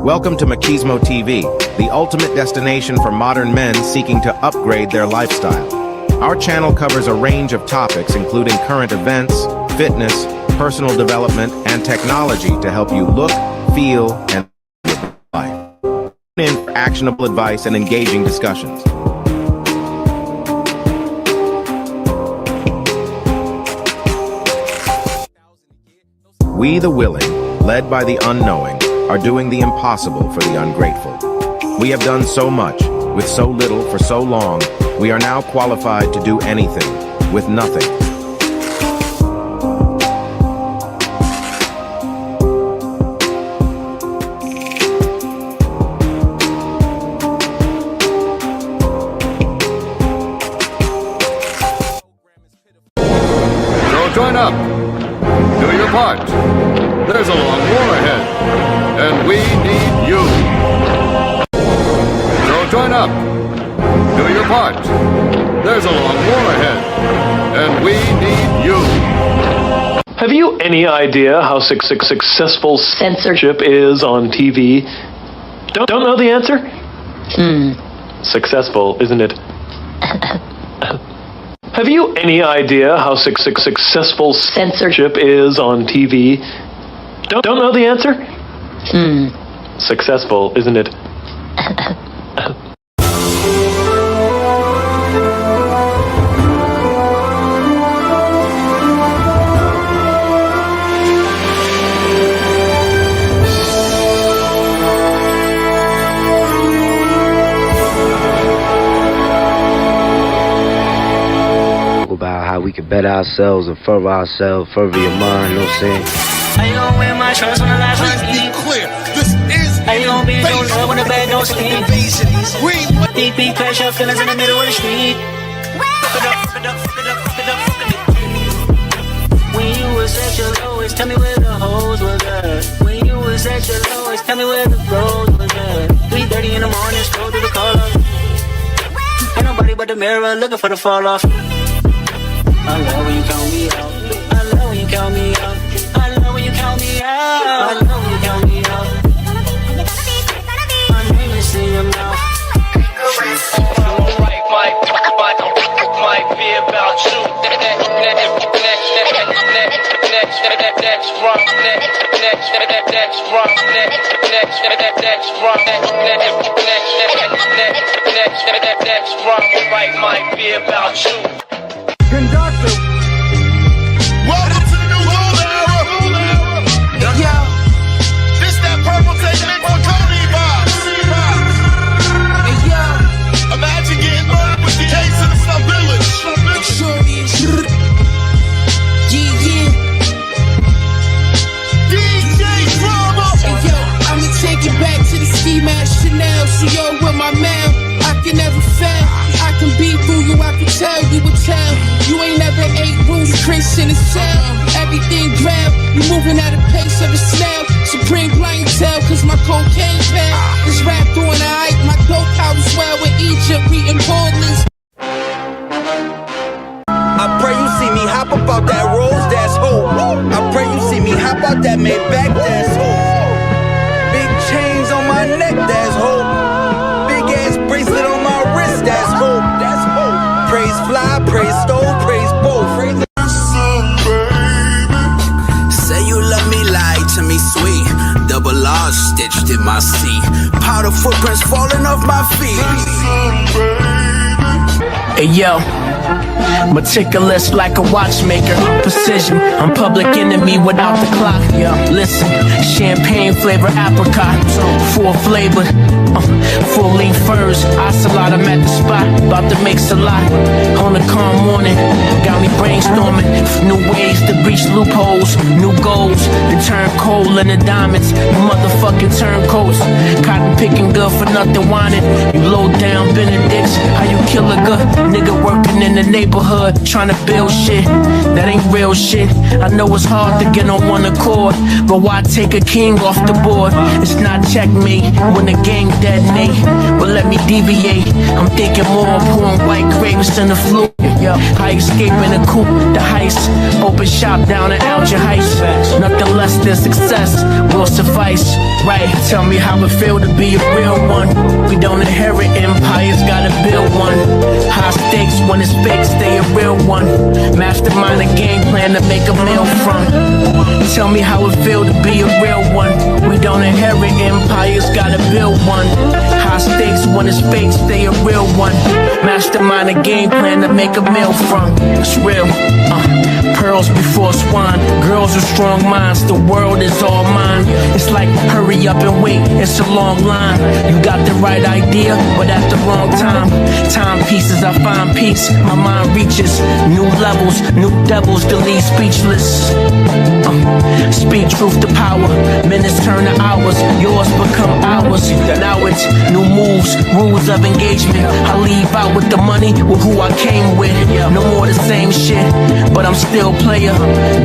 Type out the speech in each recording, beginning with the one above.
Welcome to Machismo TV, the ultimate destination for modern men seeking to upgrade their lifestyle. Our channel covers a range of topics including current events, fitness, personal development, and technology to help you look, feel, and life. Tune in for actionable advice and engaging discussions. We the willing, led by the unknowing, are doing the impossible for the ungrateful. We have done so much, with so little for so long, we are now qualified to do anything, with nothing. So join up. Do your part. There's a long war ahead, and we need you. So join up. Do your part. There's a long war ahead, and we need you. Have you any idea how successful censorship is on TV? Don't know the answer? Successful, isn't it? Have you any idea how successful censorship is on TV? Don't know the answer? Successful, isn't it? About how we can better ourselves and further ourselves, further your mind, you know what I'm saying? How you gon' wear my trust when the last one Be clear, this is How you gon' be in no love when the bag don't sleep? Deep beat, crash your feelings in the middle of the street. When you was at your lowest, tell me where the hoes was at. When you was at your lowest, tell me where the bros was at. 3:30 in the morning, scroll through the call up. Ain't nobody but the mirror looking for the fall off. I love when you count me out. I love when you count me out. I love when you count me out. I love when you count me out. My name is in your mouth. Might be about you. Next run. Might be about you. Conductor. Welcome to the new golden era. Yo. This that purple tape mix with 𝐂𝐍𝐉𝐎𝐾. Hey yo. Imagine getting murdered with the case in the Sub Village. Yeah. DJ Drama. Hey yo, I'ma take it back to the ski mask Chanel. So yo, with my mail, I can never fail. I can be through you, I can tell you would tell. You ain't never ate rules, Chris in a cell. Everything grab, you moving at a pace of a snail. Supreme clientele, cause my cocaine pal is wrapped on the hype. My dope house well with Egypt, reading Portland's. I pray you see me hop up out that Rolls, that's hope. I pray you see me hop out that Maybach, that's hope. Big chains on my neck, that's hope. Big ass bracelet on my wrist, that's hope. That's hope. Praise fly, praise stove, praise both. Say you love me, lie to me, sweet. Double R stitched in my seat. Powder footprints falling off my feet. Hey yo, meticulous like a watchmaker, precision, I'm public enemy without the clock. Yo, listen, champagne flavor apricot, full flavored, full leaf furs, ocelot, I'm at the spot, about to make a lot. On a calm morning, got me brainstorming, new ways to breach loopholes, new goals, to turn coal into diamonds, you motherfucking turncoats, cotton picking good for nothing whining, you low down Benedicts, how you kill a good nigga working in the neighborhood, trying to build shit, that ain't real shit. I know it's hard to get on one accord, but why take a king off the board? It's not checkmate when the gang detonate, but let me deviate. I'm thinking more of pouring white grapes than the flu. Yo, Yeah, I escape in a coupe, the heist. Open shop down in Alger Heights. Nothing less than success will suffice. Right, tell me how it feel to be a real one. We don't inherit empires, gotta build one. High stakes when it's fake, stay a real one. Mastermind a game plan to make a meal from. Tell me how it feel to be a real one. We don't inherit empires, gotta build one. High stakes when it's fake, stay a real one. Mastermind a game plan to make a meal from. It's real. Pearls before swine. Girls with strong minds, the world is all mine. It's like hurry up and wait, it's a long line. You got the right idea, but at the wrong time. Timepieces, I find peace, my mind reaches new levels, new devils to leave speechless. Speak truth to power, minutes turn to hours, yours become ours. Now it's new moves, rules of engagement. I leave out with the money, with who I came with. No more the same shit, but I'm still player.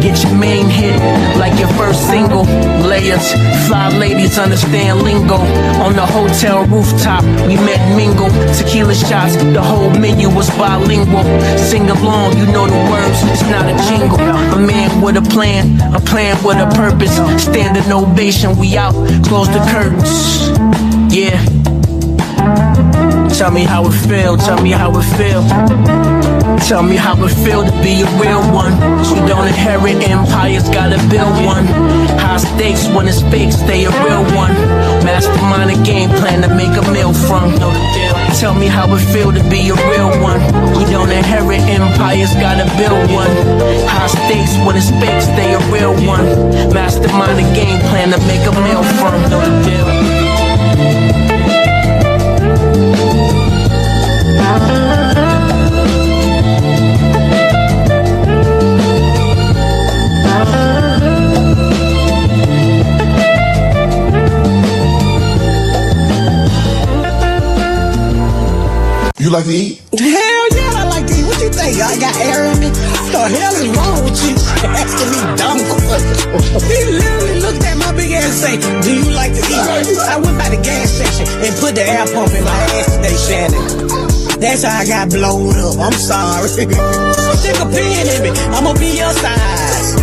Get your main hit, like your first single. Layers, fly ladies understand lingo. On the hotel rooftop, we met mingle. Tequila shots, the whole menu was bilingual. Sing along, you know the words, it's not a jingle. A man with a plan with a purpose. Standing ovation, we out, close the curtains. Yeah. Tell me how it feel, tell me how it feel. Tell me how it feel to be a real one. We don't inherit empires, gotta build one. High stakes when it's fake, stay a real one. Mastermind a game plan to make a meal from. Tell me how it feel to be a real one. We don't inherit empires, gotta build one. High stakes when it's fake, stay a real one. Mastermind a game plan to make a meal from. You like to eat? Hell yeah, I like to eat. What you think? I got air in me? What the hell is wrong with you? Asking me dumb questions. He literally looked at my big ass and say, do you like to eat? I went by the gas station and put the air pump in my ass today, Shannon. That's how I got blown up. I'm sorry. Stick a pin in me. I'ma be your size.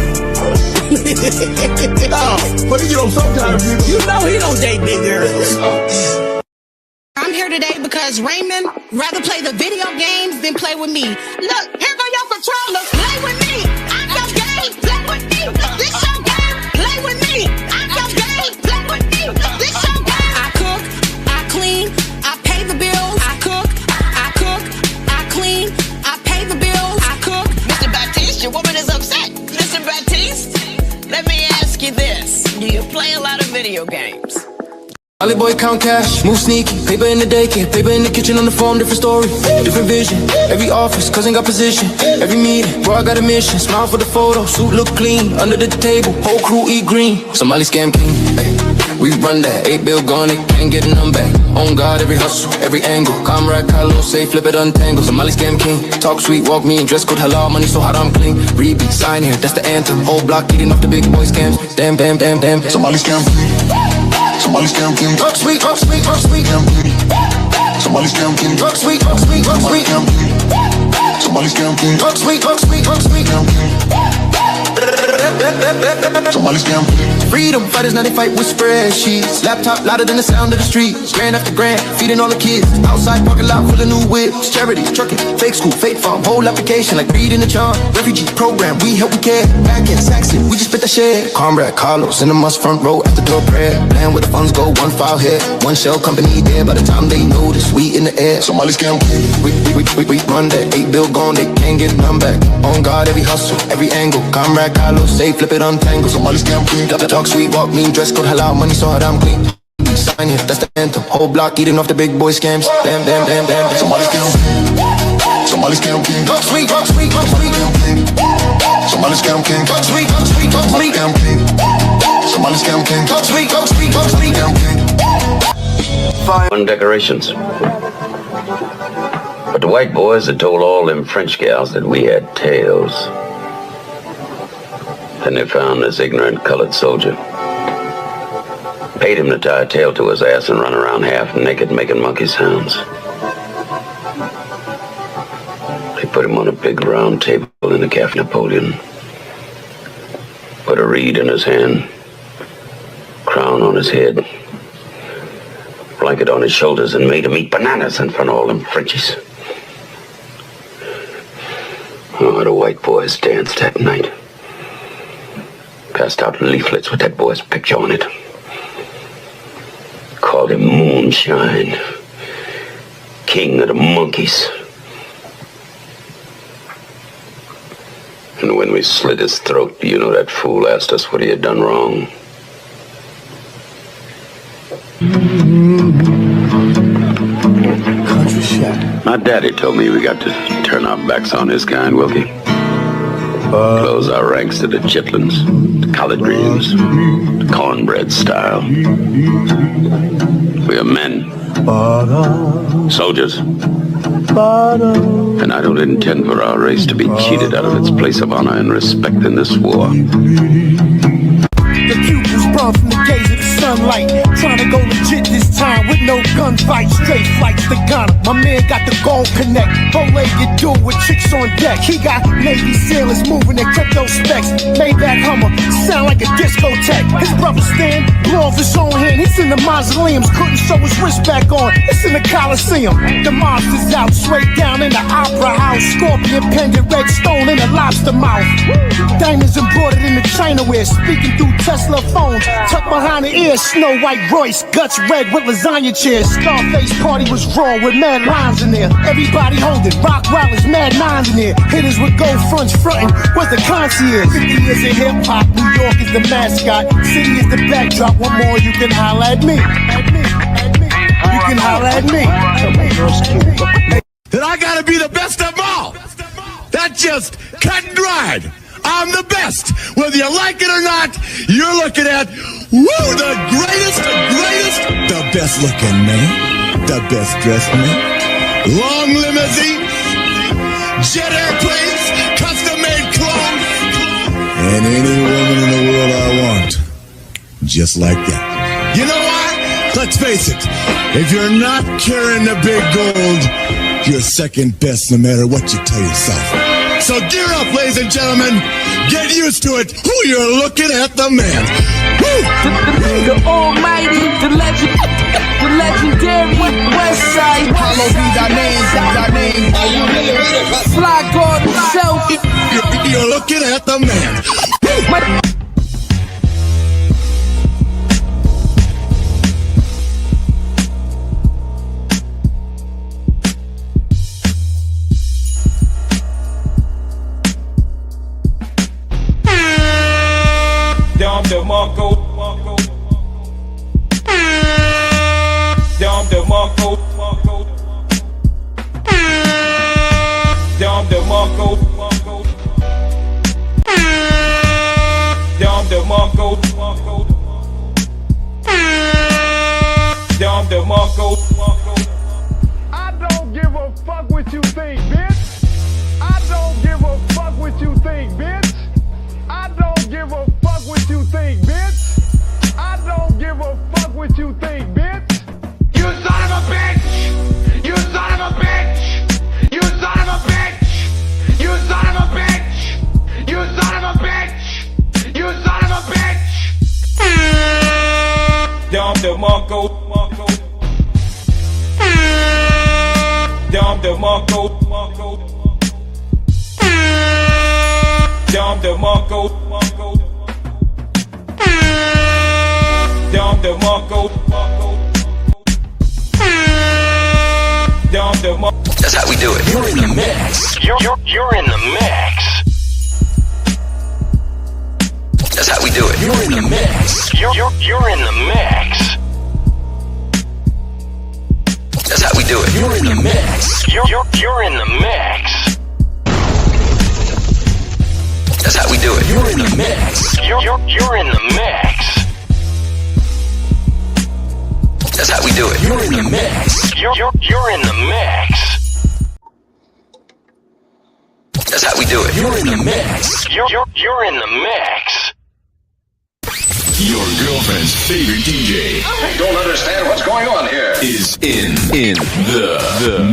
But you know, sometimes you know he don't date big girls. I'm here today because Raymond rather play the video games than play with me. Look, here go your controller. Play with me. I'm your game. Play with me. This your game. Play with me. I'm your game. Play with me. This your game. I cook. I clean. I pay the bills. I cook. I cook. I clean. I pay the bills. I cook. Mr. Baptiste, your woman is upset. Mr. Baptiste, let me ask you this. Do you play a lot of video games? Ollie boy count cash, move sneaky, paper in the daycare, paper in the kitchen on the phone, different story, different vision. Every office, cousin got position. Every meeting, bro, I got a mission. Smile for the photo, suit look clean. Under the table, whole crew eat green. Somali scam king, ay, we run that. 8 bill gone, they can't get none back. On God, every hustle, every angle. Comrade, Kylo, say flip it, untangle. Somali scam king, talk sweet, walk mean. Dress code halal, money so hot I'm clean. Repeat, sign here, that's the anthem. Whole block eating off the big boy scams. Damn, damn, damn, damn. Somali scam king. Somebody scam king. Talk sweet, talk sweet, talk sweet. Somebody scam king. Talk sweet, talk sweet, talk sweet. Somebody scam king. Talk sweet, talk sweet, talk sweet. Somebody scam king. Freedom fighters, now they fight with spreadsheets. Laptop louder than the sound of the streets. Grand after grand, feeding all the kids. Outside parking lot full of new whips. Charities, trucking, fake school, fake farm. Whole application like reading the charm. Refugee program, we help, we care. Back in Saxon, we just spit that shit. Comrade Carlos in the must front row after door prayer. Plan where the funds go, one file here. One shell company there. By the time they notice, we in the air. Somebody scam king. We run that. 8 bill gone, they can't get none back. On God, every hustle, every angle. Comrade Carlos, say flip it, untangle. Somebody scam king. Talk sweet, walk mean, dress code halal, money so hot I'm clean. Sign here, that's the anthem. Whole block eating off the big boy scams. Damn, damn, damn, damn, damn. Somebody scam king. Somebody scam king. Talk sweet, talk sweet, talk sweet. Somebody scam king. Talk sweet, talk sweet, talk sweet. Scam king. Somebody scam king. Talk sweet, talk sweet, talk sweet. Scam king. Fine decorations. But the white boys had told all them French gals that we had tails. Then they found this ignorant colored soldier. Paid him to tie a tail to his ass and run around half naked making monkey sounds. They put him on a big round table in the Cafe Napoleon. Put a reed in his hand, crown on his head, blanket on his shoulders, and made him eat bananas in front of all them Frenchies. Oh, the white boys danced that night. Passed out leaflets with that boy's picture on it. Called him Moonshine, King of the Monkeys. And when we slit his throat, you know that fool asked us what he had done wrong. Country Shack. My daddy told me we got to turn our backs on this kind, Wilkie. Close our ranks to the chitlins, the collard greens, the cornbread style. We are men, soldiers, and I don't intend for our race to be cheated out of its place of honor and respect in this war. The pupils burn from the gaze of the sunlight. Trying to go legit this time with no gunfight. Straight flights to Ghana. My man got the gold connect. Bow-legged dude with chicks on deck. He got Navy sailors moving their crypto specs. Maybach Hummer, sound like a discotheque. His brother Stan blew off his own hand. He's in the mausoleums, couldn't show his wrist back on. It's in the Coliseum. The monster's out, straight down in the Opera House. Scorpion pendant, red stone in a lobster mouth. Diamonds embroidered in the China wear. Speaking through Tesla phones, tucked behind the ear, Snow White Royce, guts red with lasagna chairs. Scarface party was raw with mad lines in there. Everybody holding, rock wallets, mad nines in there. Hitters with gold fronts frontin', what's the concierge? 50 years of hip hop, New York is the mascot, city is the backdrop. One more, you can holler at me. You can holler at me. That I gotta be the best of all. That's just cut and dried. I'm the best. Whether you like it or not, you're looking at, the greatest, the best looking man, the best dressed man, long limousine, jet airplanes, custom made clothes, and any woman in the world I want, just like that. You know what? Let's face it, if you're not carrying the big gold, you're second best no matter what you tell yourself. So gear up, ladies and gentlemen. Get used to it. Who you're looking at, the man. The almighty, the legendary West Side. Hollow be thy name. Fly God himself. You're looking at the man. I don't give a fuck what you think, bitch. I don't give a fuck what you think, bitch. I don't give a fuck what you think, bitch. I don't give a fuck what you think, bitch. You son of a bitch! You son of a bitch! You son of a bitch! You son of a bitch! You son of a bitch! You son of a bitch! Dom DeMarco. Dom DeMarco. Dom DeMarco. Dom DeMarco. Dom DeMarco. That's how we do it. You're in the mix. You're in the mix. That's how we do it. You're in the mix. You're in the mix. That's how we do it. You're in the mix. You're in the mix. That's how we do it. You're in the mix. You're in the mix. That's how we do it. You're in the mix. You're in the mix. That's how we do it. You're in the mix. You're in the mix. Your girlfriend's favorite DJ. I don't understand what's going on here. Is in the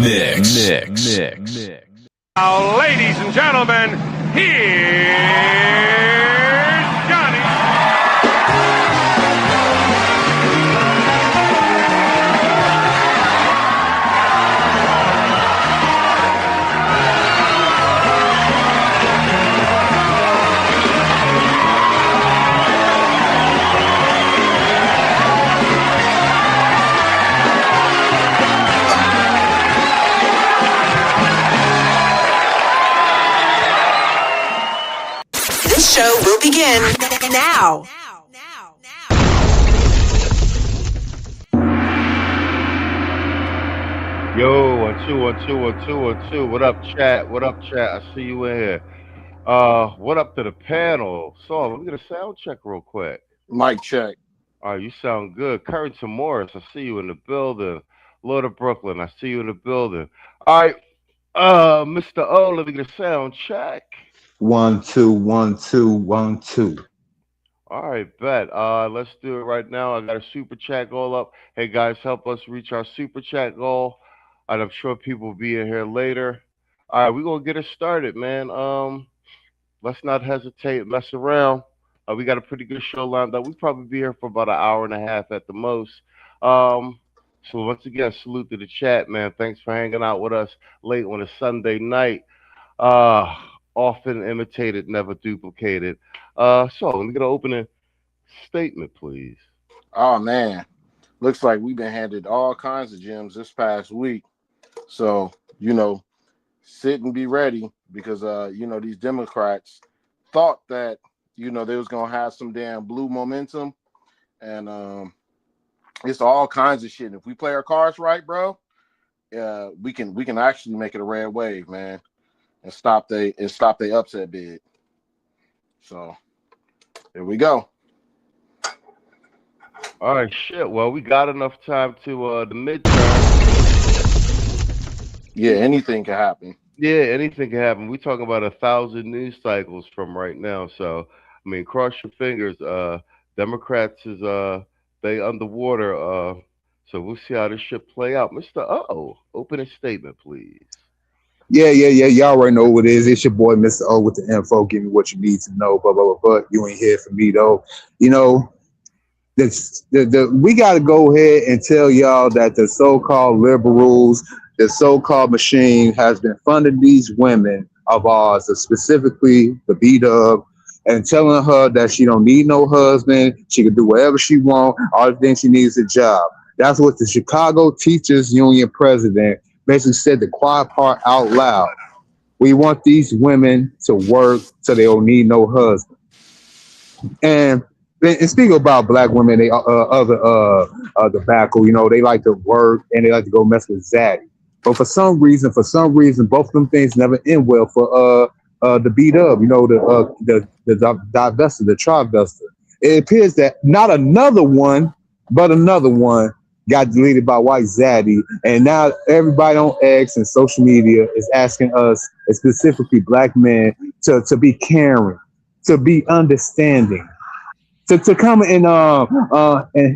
mix. Now, ladies and gentlemen, here's Johnny. This show will begin now. Yo, 1 2 1 2 1 2 1 2. What up, chat? What up, chat? I see you in here. What up to the panel? So let me get a sound check real quick. Mic check. All right, you sound good. Currington Morris, I see you in the building. Lord of Brooklyn, I see you in the building. All right, Mr. O, let me get a sound check. 1 2 1 2 1 2. All right, bet. Let's do it right now. I got a super chat goal up. Hey guys, help us reach our super chat goal. And I'm sure people will be in here later. All right, we're gonna get it started, man. Let's not hesitate, mess around. We got a pretty good show lined up. We'll probably be here for about an hour and a half at the most. So once again, salute to the chat, man. Thanks for hanging out with us late on a Sunday night. Often imitated, never duplicated. So let me get an opening statement, please. Oh man, looks like we've been handed all kinds of gems this past week. So, sit and be ready because these Democrats thought that, they was gonna have some damn blue momentum, and it's all kinds of shit. And if we play our cards right, bro, we can actually make it a red wave, man. And stop they upset bid. So here we go. All right, shit. Well, we got enough time to the midterm. Yeah, anything can happen. Yeah, anything can happen. We're talking about 1,000 news cycles from right now. So I mean, cross your fingers. Democrats is they underwater. So we'll see how this shit play out. Mr. O, open a statement, please. Yeah. Y'all already know what it is. It's your boy, Mr. O, with the info. Give me what you need to know. But you ain't here for me though. We got to go ahead and tell y'all that the so-called liberals, the so-called machine, has been funding these women of ours, specifically the B-Dub, and telling her that she don't need no husband. She can do whatever she want. All the things she needs is a job. That's what the Chicago Teachers Union president basically said the quiet part out loud. We want these women to work so they don't need no husband. And speaking about black women, they tobacco, they like to work and they like to go mess with Zaddy. But for some reason, both of them things never end well for the B-Dub, the divestor, the travestor. It appears that not another one, but another one got deleted by White Zaddy, and now everybody on X and social media is asking us, and specifically black men, to be caring, to be understanding, to come and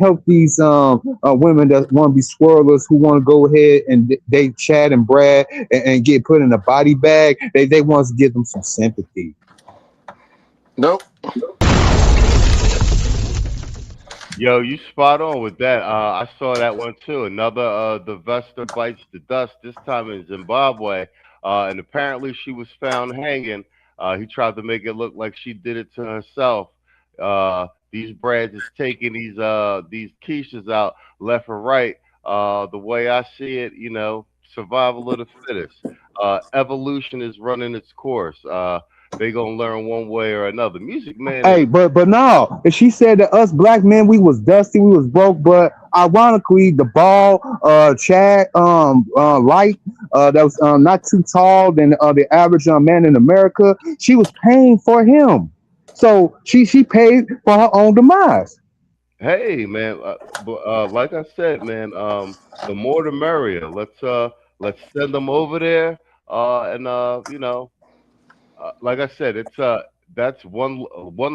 help these women that want to be swirlers, who want to go ahead and they Chad and Brad and get put in a body bag. They want us to give them some sympathy. Nope. Yo, you spot on with that. I saw that one too. Another divestor bites the dust, this time in Zimbabwe. And apparently she was found hanging. He tried to make it look like she did it to herself. These Brads is taking these quiches out left and right. The way I see it, survival of the fittest. Evolution is running its course. They gonna learn one way or another. Music Man. Hey, but no. And she said that us black men, we was dusty, we was broke. But ironically, the ball, Chad, light, that was not too tall than the average man in America. She was paying for him, so she paid for her own demise. Hey, man. Like I said, man. The more the merrier. Let's send them over there. Like I said, it's that's one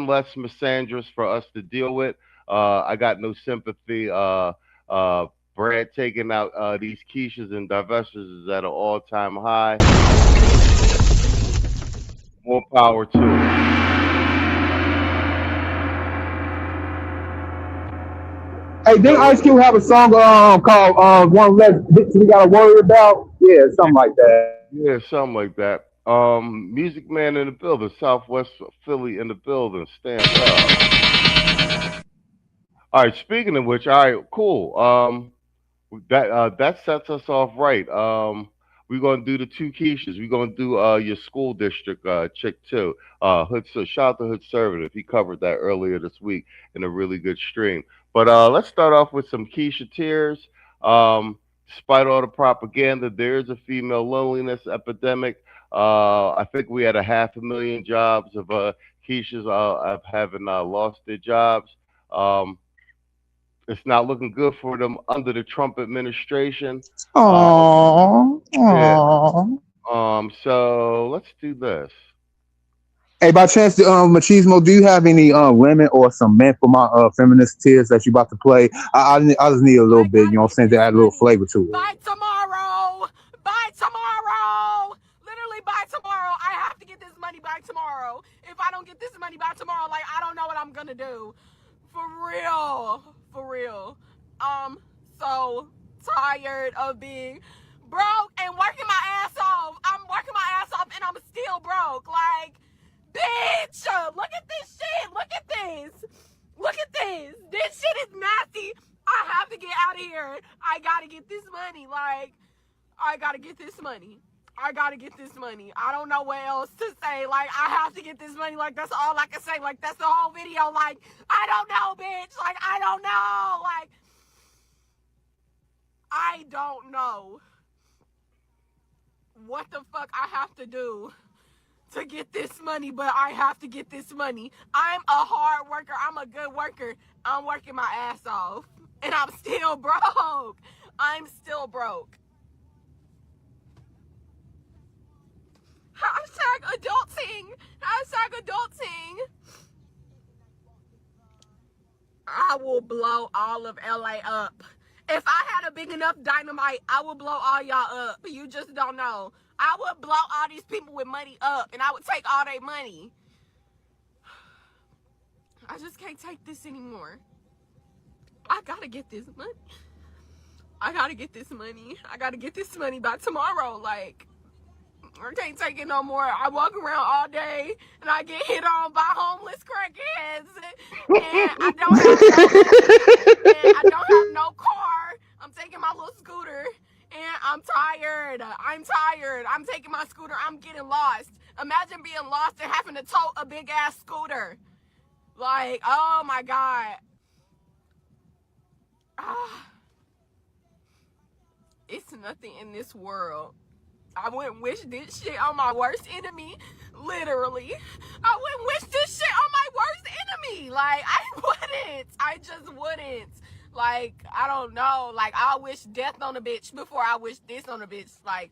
less misandrous for us to deal with. I got no sympathy. Brad taking out these quiches and divestors is at an all-time high. more power to it. Hey, didn't Ice Cube have a song called "One Less Bitch We Gotta Worry About"? Yeah, something like that. Yeah, something like that. Music Man in the building, Southwest Philly in the building. Stand up. All right. Speaking of which, all right, cool. That sets us off right. We're gonna do the two quiches. We're gonna do your school district chick too. Hood. So shout out to Hood Conservative. He covered that earlier this week in a really good stream. But let's start off with some Keisha tears. Despite all the propaganda, there is a female loneliness epidemic. I think we had 500,000 jobs of Keishas of having lost their jobs. It's not looking good for them under the Trump administration. Aww. So let's do this. Hey, by chance, Machismo, do you have any women or some men for my feminist tears that you about to play? I just need a little bit, you know what I'm saying, to add a little flavor to it. By tomorrow. Literally by tomorrow. I have to get this money by tomorrow. If I don't get this money by tomorrow, like, I don't know what I'm gonna do. For real. So tired of being broke and working my ass off. I'm working my ass off and I'm still broke. Like, bitch, look at this shit. Look at this. This shit is nasty. I have to get out of here. I gotta get this money. Like, I gotta get this money. I don't know what else to say. Like, I have to get this money. Like, that's all I can say. Like, that's the whole video. Like, I don't know, bitch. Like, I don't know. Like, I don't know what the fuck I have to do to get this money, but I have to get this money. I'm a hard worker. I'm a good worker. I'm working my ass off. And I'm still broke. Hashtag adulting. I will blow all of LA up. If I had a big enough dynamite, I would blow all y'all up. You just don't know. I would blow all these people with money up, and I would take all their money. I just can't take this anymore. I gotta get this money. I gotta get this money by tomorrow. Like, I can't take it no more. I walk around all day and I get hit on by homeless crackheads, and I don't have no car. I'm taking my little scooter and I'm tired. I'm taking my scooter. I'm getting lost. Imagine being lost and having to tote a big ass scooter. Like, oh my God. It's nothing in this world. I wouldn't wish this shit on my worst enemy. Literally. I wouldn't wish this shit on my worst enemy. Like, I wouldn't. I just wouldn't. Like, I don't know. Like, I wish death on a bitch before I wish this on a bitch. Like,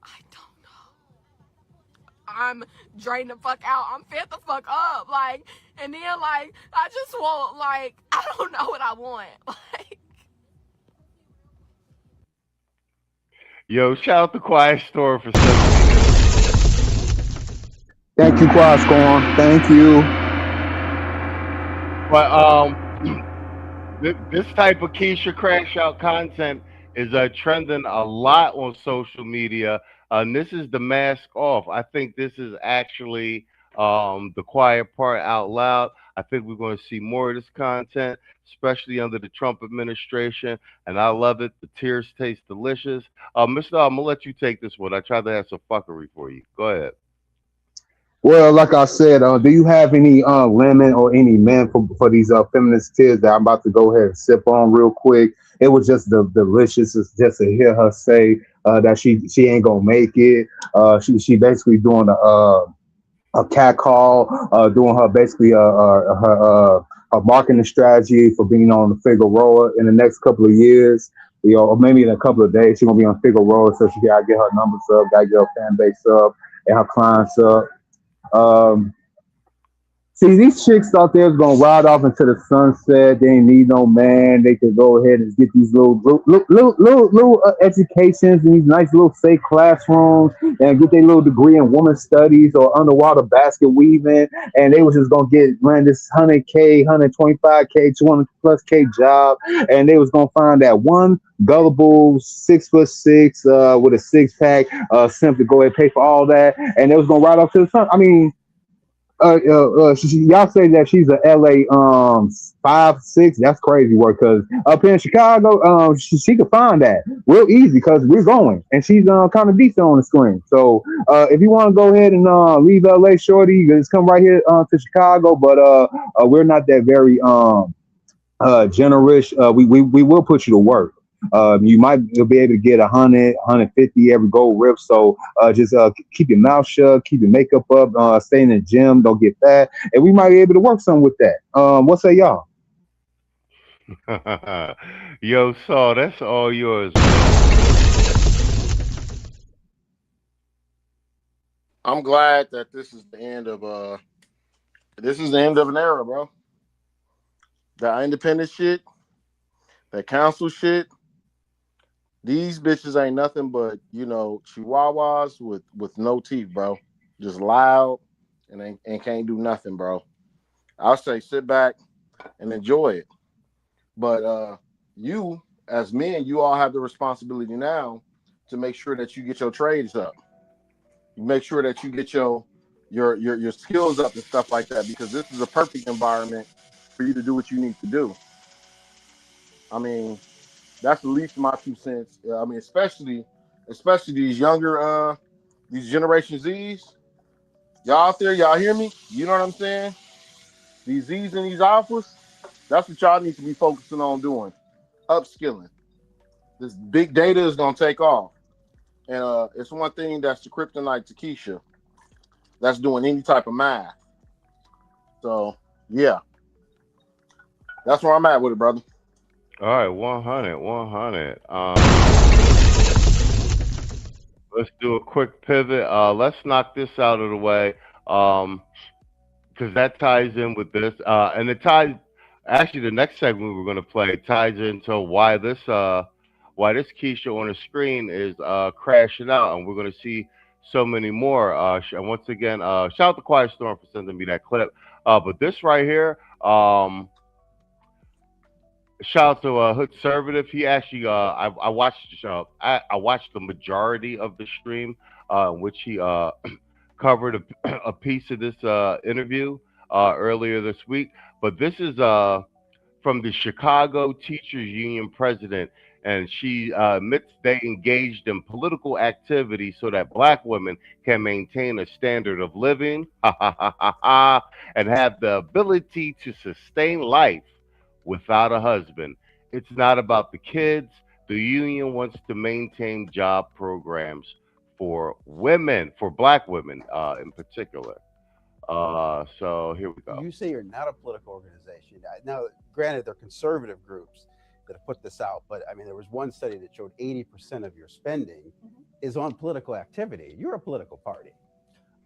I don't know. I'm drained the fuck out. I'm fed the fuck up. Like, and then, like, I just want, like, I don't know what I want. Like, yo, shout out to Quiet Storm for sending. Thank you, Quiet Storm. Thank you. But this type of Keisha crash out content is trending a lot on social media. And this is the mask off. I think this is actually the quiet part out loud. I think we're going to see more of this content, especially under the Trump administration, and I love it. The tears taste delicious. Mr. I'm gonna let you take this one. I tried to have some fuckery for you. Go ahead. Well, like I said, do you have any women or any men for these feminist tears that I'm about to go ahead and sip on real quick? It was just delicious just to hear her say that she ain't gonna make it. She basically doing a cat call, doing her basically her marketing strategy for being on the Figueroa in the next couple of years, you know, or maybe in a couple of days. She's gonna be on Figueroa, so she gotta get her numbers up, gotta get her fan base up, and her clients up. See, these chicks out there is gonna ride off into the sunset. They ain't need no man. They could go ahead and get these little educations in these nice little safe classrooms and get their little degree in woman studies or underwater basket weaving. And they was just gonna get ran this 100K, 125K, 200+K job, and they was gonna find that one gullible 6'6" with a six pack, simply go ahead and pay for all that, and they was gonna ride off to the sun. I mean. Y'all say that she's a LA 5'6". That's crazy work. Cause up here in Chicago, she could find that real easy because we're going, and she's kind of decent on the screen. So if you want to go ahead and leave LA, shorty, you can just come right here to Chicago. But we're not that very generous. We will put you to work. You might be able to get 100, 150 every gold rip. So just keep your mouth shut, keep your makeup up, stay in the gym, don't get fat, and we might be able to work something with that. What say y'all? Yo, Saul, that's all yours. I'm glad that this is the end of an era, bro. That independent shit, that council shit. These bitches ain't nothing but, chihuahuas with no teeth, bro. Just loud and can't do nothing, bro. I'll say sit back and enjoy it. But you, as men, you all have the responsibility now to make sure that you get your trades up. You make sure that you get your skills up and stuff like that, because this is a perfect environment for you to do what you need to do. I mean, that's the least of my 2 cents. I mean, especially these younger, these Generation Zs. Y'all out there, y'all hear me? You know what I'm saying? These Zs and these alphas, that's what y'all need to be focusing on doing. Upskilling. This big data is going to take off. And it's one thing that's the kryptonite to Keisha. That's doing any type of math. So, yeah. That's where I'm at with it, brother. All right, 100. Let's do a quick pivot. Let's knock this out of the way, because that ties in with this, and it ties. Actually, the next segment we're going to play ties into why this Keisha on the screen is crashing out, and we're going to see so many more. And once again, shout out to Quiet Storm for sending me that clip. But this right here. Shout out to Hood Conservative. He actually, I watched the majority of the stream, in which he covered a piece of this interview earlier this week. But this is from the Chicago Teachers Union president, and she admits they engaged in political activity so that Black women can maintain a standard of living, and have the ability to sustain life without a husband. It's not about the kids. The union wants to maintain job programs for women, for Black women in particular. So here we go. You say you're not a political organization. Now, granted, they're conservative groups that have put this out, but I mean, there was one study that showed 80% of your spending is on political activity. You're a political party.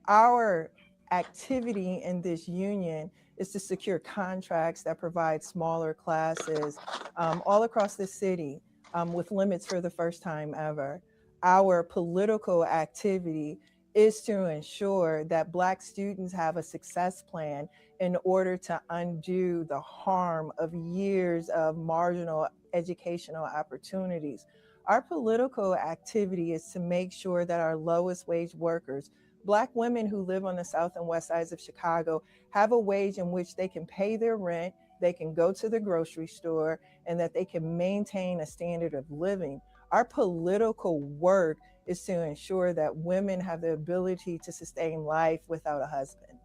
Our activity in this union is to secure contracts that provide smaller classes all across the city with limits for the first time ever. Our political activity is to ensure that Black students have a success plan in order to undo the harm of years of marginal educational opportunities. Our political activity is to make sure that our lowest wage workers, Black women who live on the south and west sides of Chicago, have a wage in which they can pay their rent, they can go to the grocery store, and that they can maintain a standard of living. Our political work is to ensure that women have the ability to sustain life without a husband.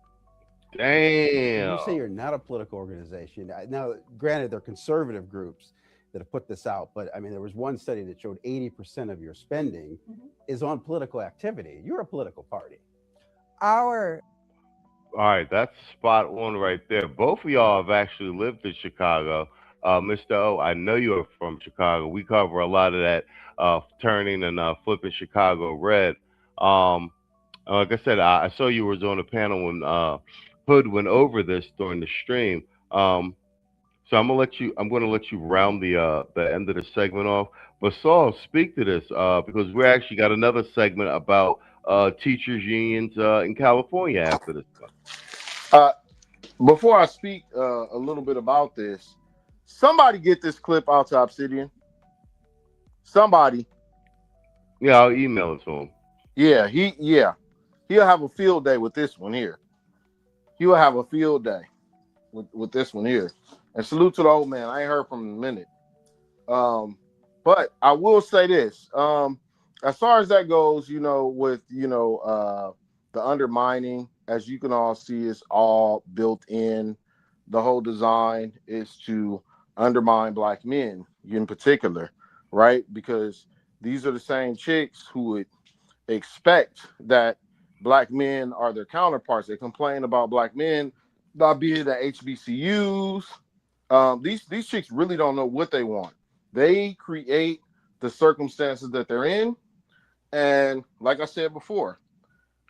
Damn. You say you're not a political organization. Now, granted, they're conservative groups that have put this out, but I mean, there was one study that showed 80% of your spending is on political activity. You're a political party. Our All right, that's spot on right there. Both of y'all have actually lived in Chicago. Mr. O, I know you're from Chicago. We cover a lot of that turning and flipping Chicago red. Like I said, I saw you was on the panel when Hood went over this during the stream. So I'm gonna let you round the end of the segment off. But Saul, speak to this because we actually got another segment about teachers unions in California after this one. Before I speak a little bit about this, somebody get this clip out to Obsidian. Somebody. Yeah, I'll email it to him. Yeah, he'll have a field day with this one here. He will have a field day with this one here. And salute to the old man. I ain't heard from him in a minute. But I will say this. As far as that goes, with the undermining, as you can all see, is all built in. The whole design is to undermine Black men in particular, right? Because these are the same chicks who would expect that Black men are their counterparts. They complain about Black men, be it at HBCUs. These chicks really don't know what they want. They create the circumstances that they're in. And like I said before,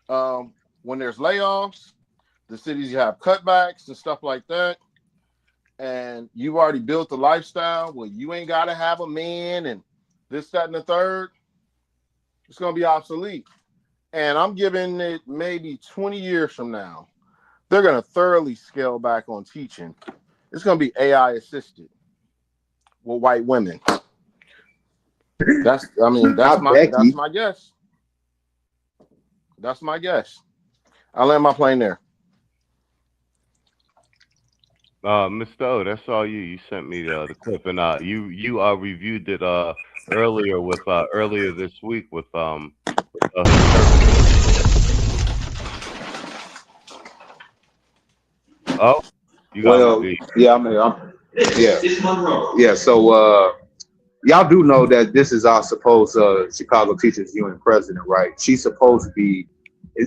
when there's layoffs, the cities have cutbacks and stuff like that. And you've already built a lifestyle where you ain't got to have a man and this, that, and the third. It's going to be obsolete. And I'm giving it maybe 20 years from now, they're going to thoroughly scale back on teaching. It's going to be AI assisted with white women. That's my guess. That's my guess. I'll land my plane there. Mr. O, that's all you. You sent me the clip, and you reviewed it earlier this week with Oh, you got yeah. So y'all do know that this is our supposed Chicago Teachers Union president, right? She's supposed to be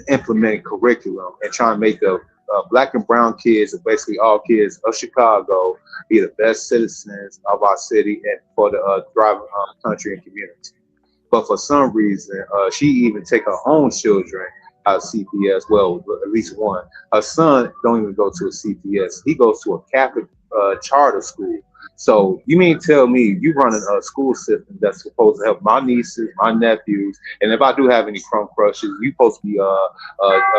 implementing curriculum and trying to make the Black and brown kids, and basically all kids of Chicago, be the best citizens of our city and for the thriving country and community. But for some reason, she even take her own children out of CPS. Well, at least one. Her son don't even go to a CPS. He goes to a Catholic charter school. So you mean tell me you running a school system that's supposed to help my nieces, my nephews, and if I do have any crumb crushes, you supposed to be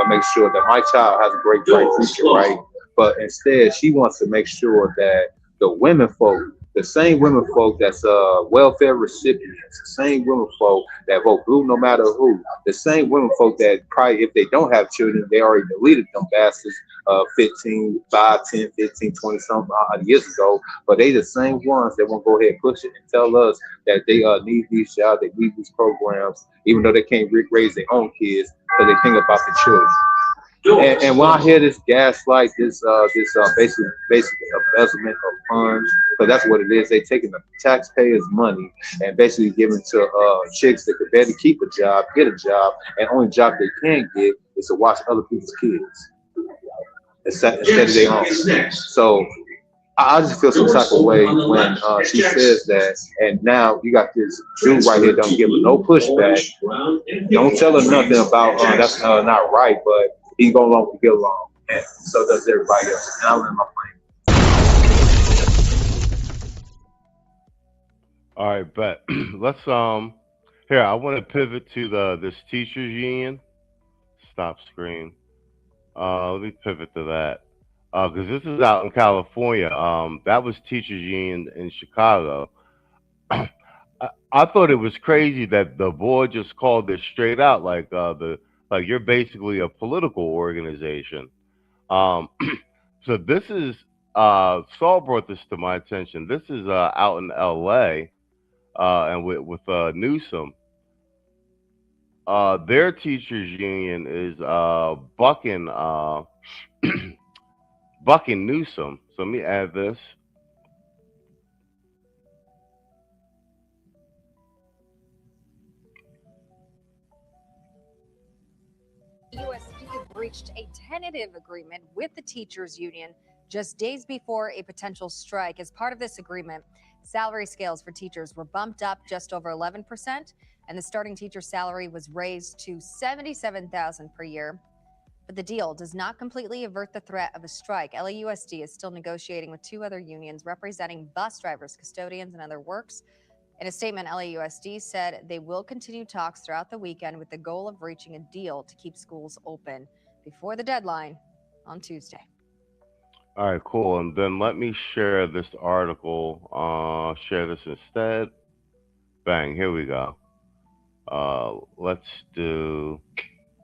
make sure that my child has a great future, right? But instead, she wants to make sure that the women folk, the same women folk that's welfare recipients, the same women folk that vote blue no matter who, the same women folk that probably if they don't have children, they already deleted them bastards 5, 10, 15, 20 some years ago, but they the same ones that won't go ahead and push it and tell us that they need these jobs, they need these programs, even though they can't raise their own kids because they think about the children. And when I hear this gaslight, this basically embezzlement of funds, because that's what it is. They taking the taxpayers' money and basically giving to chicks that could barely keep a job, get a job, and only job they can get is to watch other people's kids instead of their own. So I just feel some type of way when she says that, and now you got this dude right here, don't give her no pushback, don't tell her nothing about that's not right, but he go along to get along, and so does everybody else. And I'm in my plane. All right, bet. Let's here. I want to pivot to this teachers union. Stop screen. Let me pivot to that because this is out in California. That was teachers union in Chicago. I thought it was crazy that the board just called this straight out, like you're basically a political organization. So this is Saul brought this to my attention. This is out in LA and with Newsom. Their teachers union is bucking Newsom. So let me add this. USD reached a tentative agreement with the teachers union just days before a potential strike. As part of this agreement, salary scales for teachers were bumped up just over 11%, and the starting teacher salary was raised to $77,000 per year. But the deal does not completely avert the threat of a strike. LAUSD is still negotiating with 2 other unions representing bus drivers, custodians, and other works. In a statement, LAUSD said they will continue talks throughout the weekend with the goal of reaching a deal to keep schools open before the deadline on Tuesday. All right, cool. And then let me share this article. Share this instead. Bang, here we go. Let's do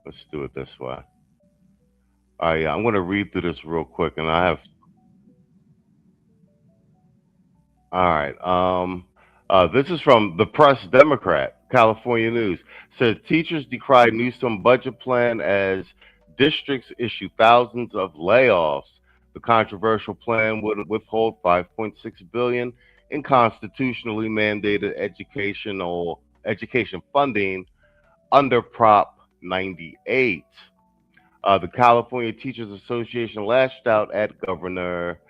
it this way. All right, yeah, I'm going to read through this real quick, and I have. All right. This is from the Press Democrat, California News. Says teachers decry Newsom budget plan as districts issue thousands of layoffs. The controversial plan would withhold $5.6 billion in constitutionally mandated education funding under Prop 98. The California Teachers Association lashed out at Governor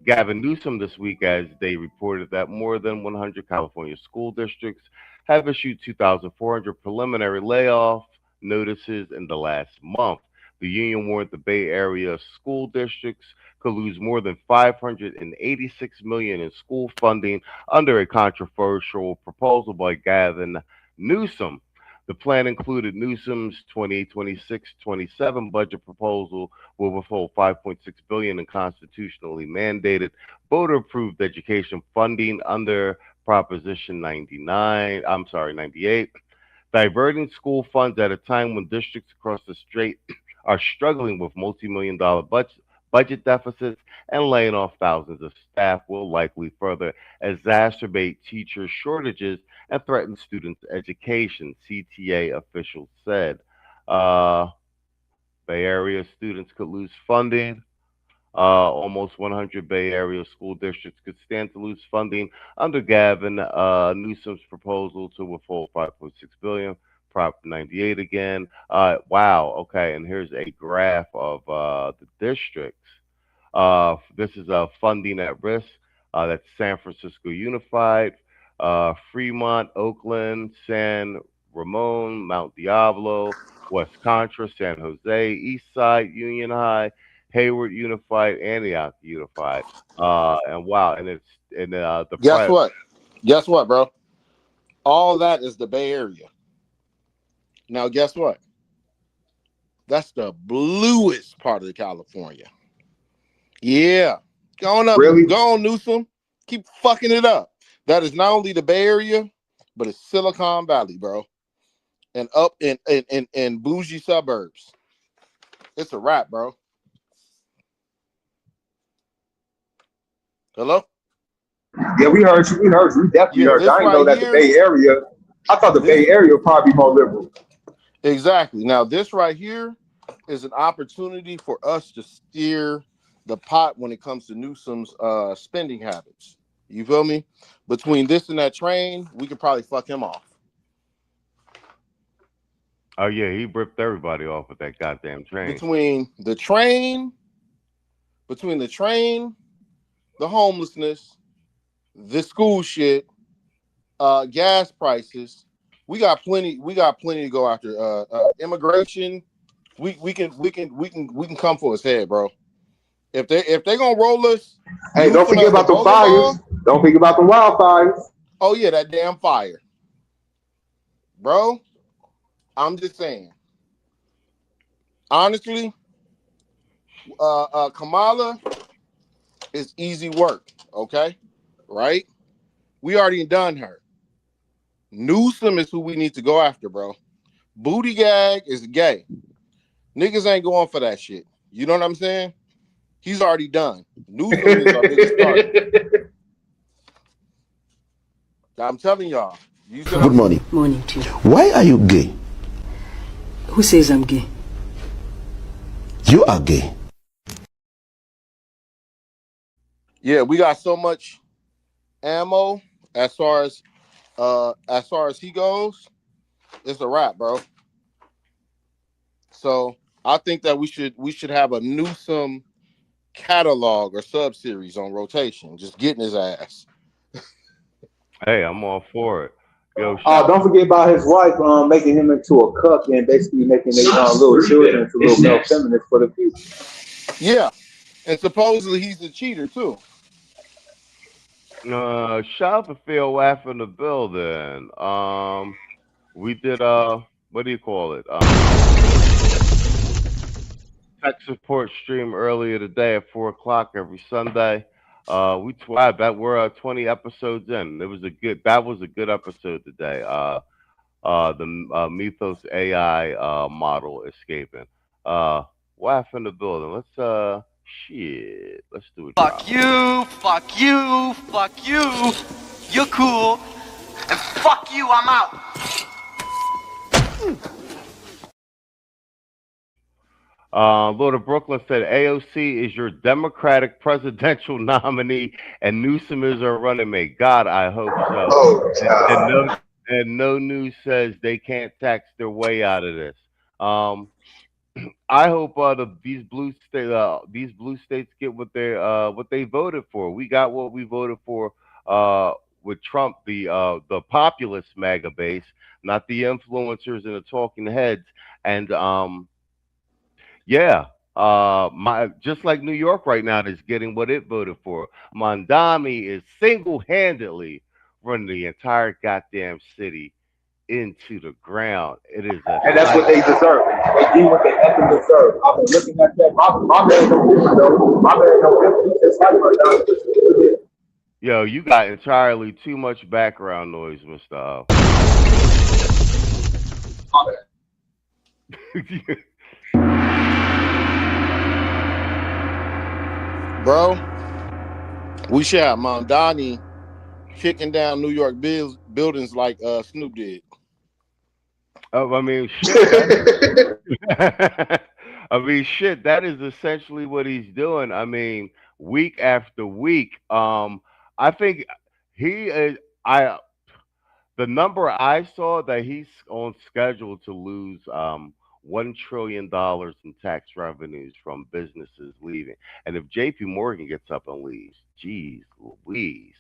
Gavin Newsom this week as they reported that more than 100 California school districts have issued 2,400 preliminary layoff notices in the last month. The union warned the Bay Area school districts could lose more than $586 million in school funding under a controversial proposal by Gavin Newsom. The plan included Newsom's 2026-27 budget proposal will withhold $5.6 billion in constitutionally mandated voter-approved education funding under Proposition 98, diverting school funds at a time when districts across the state are struggling with multi-million-dollar budget deficits, and laying off thousands of staff will likely further exacerbate teacher shortages and threaten students' education, CTA officials said. Bay Area students could lose funding. Almost 100 Bay Area school districts could stand to lose funding under Gavin Newsom's proposal to withhold $5.6 billion. Prop 98 again. Wow. Okay. And here's a graph of the districts. This is funding at risk. That's San Francisco Unified, Fremont, Oakland, San Ramon, Mount Diablo, West Contra, San Jose, East Side, Union High, Hayward Unified, Antioch Unified. And wow. And it's in the Guess what, bro? All that is the Bay Area. Now, guess what? That's the bluest part of California. Yeah. Go on up. Really? Go on, Newsom. Keep fucking it up. That is not only the Bay Area, but it's Silicon Valley, bro. And up in bougie suburbs. It's a wrap, bro. Hello? Yeah, we heard you. We definitely heard you. I didn't know that the Bay Area. I thought the Bay Area would probably be more liberal. Exactly. Now, this right here is an opportunity for us to steer the pot when it comes to Newsom's spending habits. You feel me? Between this and that train, we could probably fuck him off. Oh yeah, he ripped everybody off with that goddamn train. Between the train, the homelessness, the school shit, gas prices. We got plenty to go after. Immigration, we can come for his head, bro. If they gonna roll us, hey, don't forget about the fires. Don't forget about the wildfires. Oh yeah, that damn fire, bro. I'm just saying. Honestly, Kamala is easy work. Okay, right? We already done her. Newsom is who we need to go after, bro. Booty gag is gay. Niggas ain't going for that shit. You know what I'm saying? He's already done. Newsom is our biggest target. I'm telling y'all. Good morning. Morning to you. Why are you gay? Who says I'm gay? You are gay. Yeah, we got so much ammo as far as he goes. It's a wrap, bro. So I think that we should have a Newsom catalog or sub-series on rotation, just getting his ass. Hey, I'm all for it. Yo, shout Don't forget about his wife making him into a cuck and basically making their little children into little male feminists for the future. Yeah, and supposedly he's a cheater too. shout out to Phil Waff in the building. We did what do you call it? Tech support stream earlier today at 4 o'clock every Sunday. We're 20 episodes in. That was a good episode today. The Mythos AI model escaping. Waff in the building. Let's do it. Fuck you, fuck you, fuck you. You're cool. And fuck you, I'm out. Lord of Brooklyn said AOC is your Democratic presidential nominee and Newsom is our running mate. God, I hope so. Oh, and no news says they can't tax their way out of this. I hope these blue states get what they voted for. We got what we voted for with Trump, the populist MAGA base, not the influencers and the talking heads. And just like New York right now is getting what it voted for. Mondami is single-handedly running the entire goddamn city into the ground. It is and that's what they deserve. They do what they effing deserve. I've been looking at that. My man don't give a though. My man don't give a. He just like right now. Yo, you got entirely too much background noise, Mr. Bro, we should have Mondani kicking down New York buildings like Snoop did. Oh, I mean, shit. That is essentially what he's doing. I mean, week after week. I think he is. The number I saw that he's on schedule to lose $1 trillion in tax revenues from businesses leaving. And if JP Morgan gets up and leaves, geez Louise,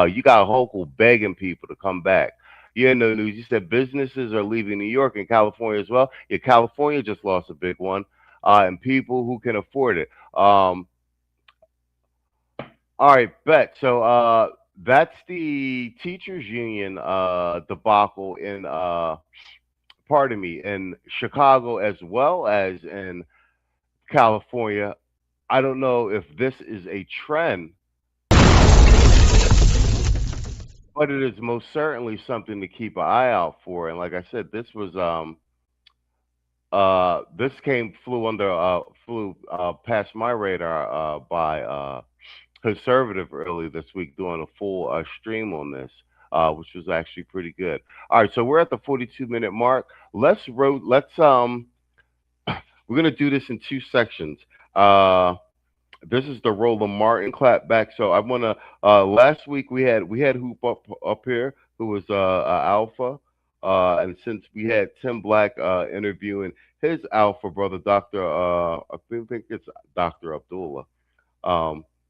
you got Hochul begging people to come back. You had no news. You said businesses are leaving New York and California as well. Yeah, California just lost a big one, and people who can afford it. All right, bet. So that's the teachers union debacle in in Chicago as well as in California. I don't know if this is a trend, but it is most certainly something to keep an eye out for. And like I said, this was flew past my radar by Conservative early this week doing a full stream on this, which was actually pretty good. All right, so we're at the 42-minute mark. We're gonna do this in two sections. This is the Roland Martin clapback. So I wanna last week we had Hoop up here who was Alpha, and since we had Tim Black interviewing his Alpha brother, Dr. I think it's Dr. Abdullah,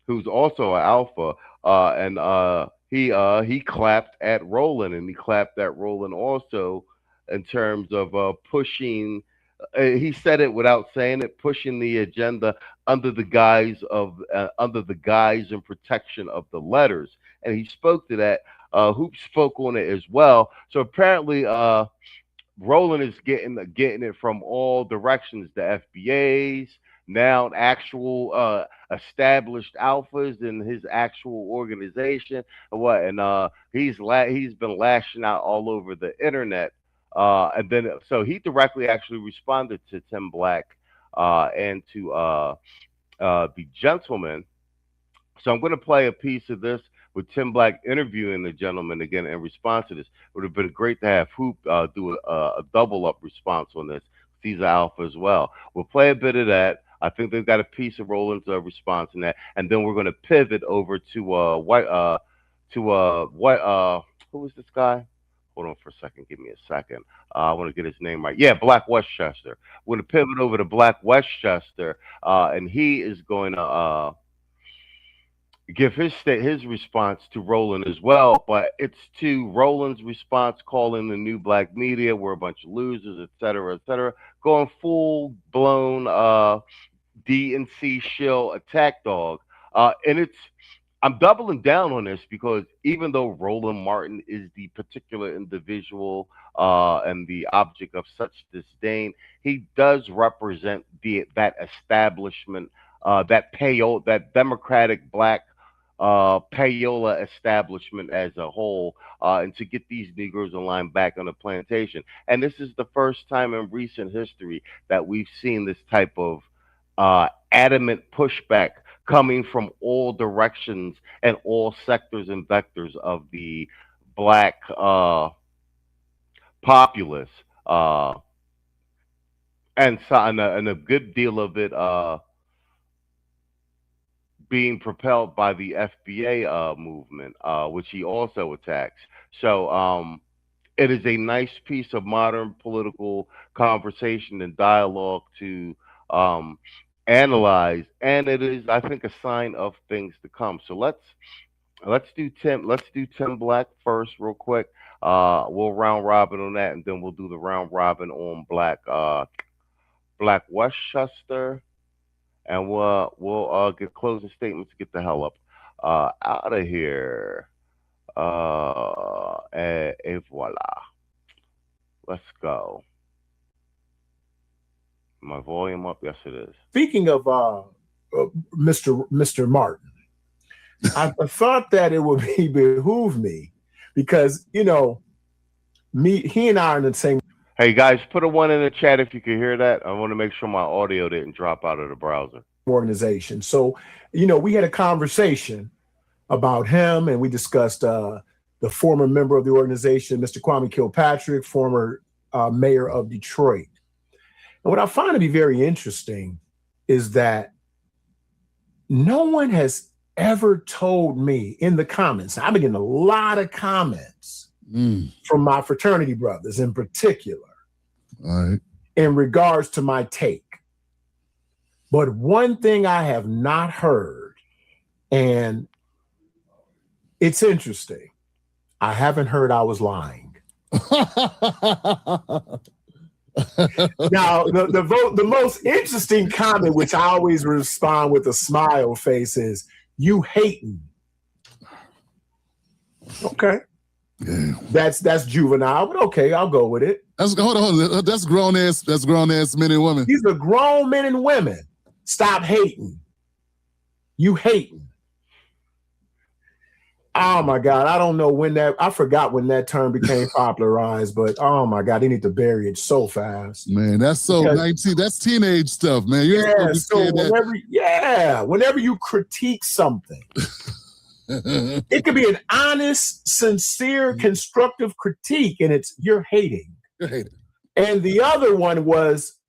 who's also an Alpha, and he clapped at Roland, and he clapped at Roland also in terms of pushing. He said it without saying it, pushing the agenda under the guise and protection of the letters, and he spoke to that. Hoop spoke on it as well. So apparently, Roland is getting it from all directions. The FBAs, now actual established alphas in his actual organization, and he's been lashing out all over the internet. And then, so he directly actually responded to Tim Black and to the gentleman. So I'm going to play a piece of this with Tim Black interviewing the gentleman again in response to this. It would have been great to have Hoop do a double up response on this. He's an Alpha as well. We'll play a bit of that. I think they've got a piece of Roland's response in that, and then we're going to pivot over to who is this guy? Hold on for a second. Give me a second. I want to get his name right. Yeah, Black Westchester. We're going to pivot over to Black Westchester, and he is going to give his response to Roland as well, but it's to Roland's response calling the new black media we're a bunch of losers, et cetera, going full blown DNC shill attack dog. And I'm doubling down on this because even though Roland Martin is the particular individual and the object of such disdain, he does represent that establishment, that Democratic black payola establishment as a whole, and to get these Negroes aligned back on the plantation. And this is the first time in recent history that we've seen this type of adamant pushback coming from all directions and all sectors and vectors of the black populace, and a good deal of it being propelled by the FBA movement, which he also attacks. So it is a nice piece of modern political conversation and dialogue to analyze, and it is, I think, a sign of things to come. So let's do Tim Black first, real quick. We'll round robin on that, and then we'll do the round robin on Black Westchester, and we'll get closing statements to get the hell up out of here. Et voila. Let's go. My volume up? Yes, it is. Speaking of Mr. Martin, I thought that it would behoove me because, you know, he and I are in the same. Hey, guys, put a 1 in the chat if you can hear that. I want to make sure my audio didn't drop out of the browser. Organization. So, you know, we had a conversation about him, and we discussed the former member of the organization, Mr. Kwame Kilpatrick, former mayor of Detroit. And what I find to be very interesting is that no one has ever told me in the comments. I've been getting a lot of comments from my fraternity brothers in particular, in regards to my take. But one thing I have not heard, and it's interesting, I haven't heard I was lying. Now, the most interesting comment, which I always respond with a smile face, is "you hating." Okay, yeah. That's juvenile, but okay, I'll go with it. Hold on. That's grown ass men and women. These are grown men and women. Stop hating. You hating. Oh my God, I don't know I forgot when that term became popularized, but oh my God, they need to bury it so fast. Man, that's so 19, that's teenage stuff, man. Whenever you critique something, it could be an honest, sincere, constructive critique, and you're hating. You're hating. And the other one was,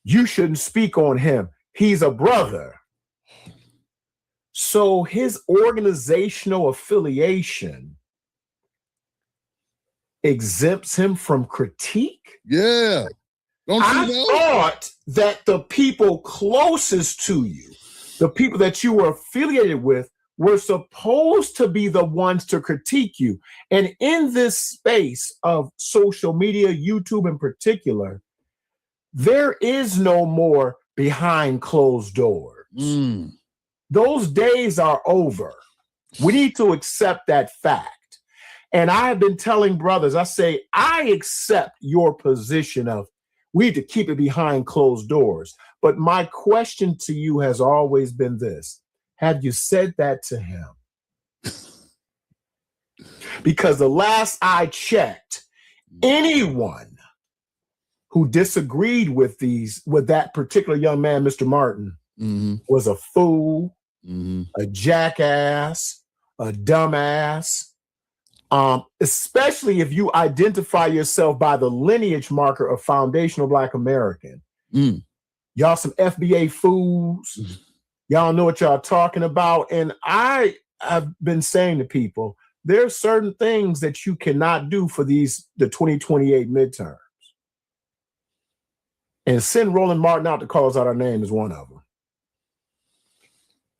you shouldn't speak on him. He's a brother. So his organizational affiliation exempts him from critique? Yeah. I thought that the people closest to you, the people that you were affiliated with, were supposed to be the ones to critique you. And in this space of social media, YouTube in particular, there is no more behind closed doors. Those days are over. We need to accept that fact. And I have been telling brothers, I say, I accept your position of we need to keep it behind closed doors. But my question to you has always been this. Have you said that to him? Because the last I checked, anyone who disagreed with that particular young man, Mr. Martin, was a fool, a jackass, a dumbass, especially if you identify yourself by the lineage marker of foundational Black American. Y'all some FBA fools. Y'all know what y'all talking about. And I have been saying to people, there are certain things that you cannot do for the 2028 midterms. And send Roland Martin out to call us out our name is one of them.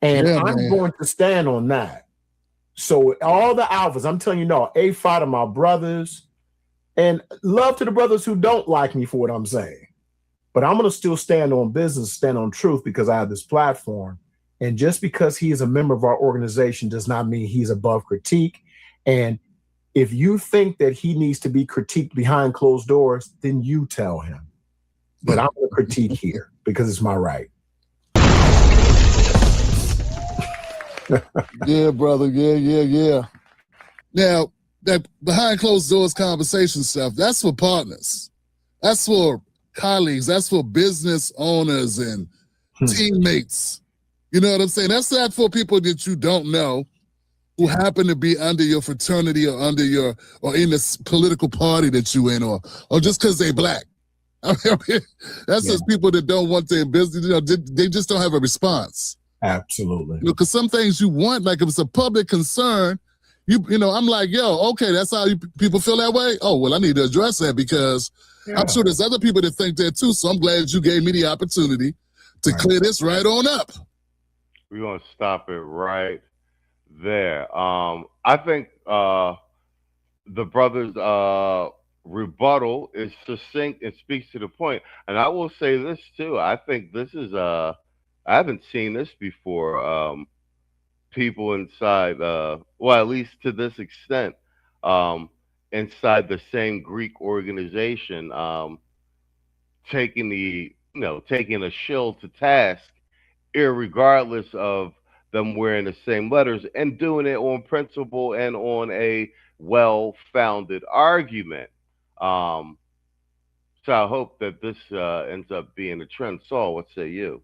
And Yeah, I'm man. going to stand on that. So all the alphas, I'm telling you, no, A5 to my brothers, and love to the brothers who don't like me for what I'm saying. But I'm going to still stand on business, stand on truth, because I have this platform. And just because he is a member of our organization does not mean he's above critique. And if you think that he needs to be critiqued behind closed doors, then you tell him. But I'm going to critique here because it's my right. Yeah, brother. Yeah. Now, that behind closed doors conversation stuff, that's for partners. That's for colleagues. That's for business owners and teammates. You know what I'm saying? That's not for people that you don't know who happen to be under your fraternity or under your, or in the political party that you in, or just because they black. I mean, that's just people that don't want their business. You know, they just don't have a response. Absolutely. You know, because some things you want, like if it's a public concern, you know, I'm like, yo, okay, that's how people feel that way. Oh, well, I need to address that because I'm sure there's other people that think that too. So I'm glad you gave me the opportunity to clear this right on up. We're going to stop it right there. I think the brother's rebuttal is succinct and speaks to the point. And I will say this too. I think this is I haven't seen this before. People inside, well, at least to this extent, inside the same Greek organization, taking a shill to task, irregardless of them wearing the same letters, and doing it on principle and on a well-founded argument. So I hope that this ends up being a trend. Saul, what say you?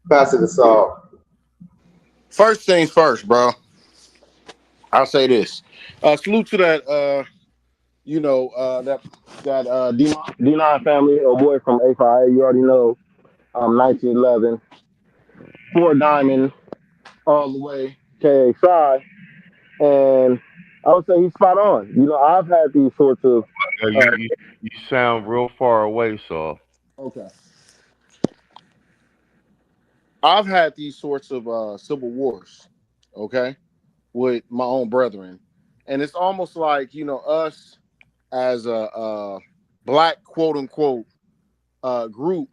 Pass it to Saul. First things first, bro. I'll say this. Salute to that, that D9 family, or boy from A5. You already know, 1911, 4 Diamond, all the way, KXI. And I would say he's spot on. You know, I've had these sorts of... You sound real far away, Saul. Okay. I've had these sorts of civil wars, okay, with my own brethren. And it's almost like, you know, us as a black, quote unquote, group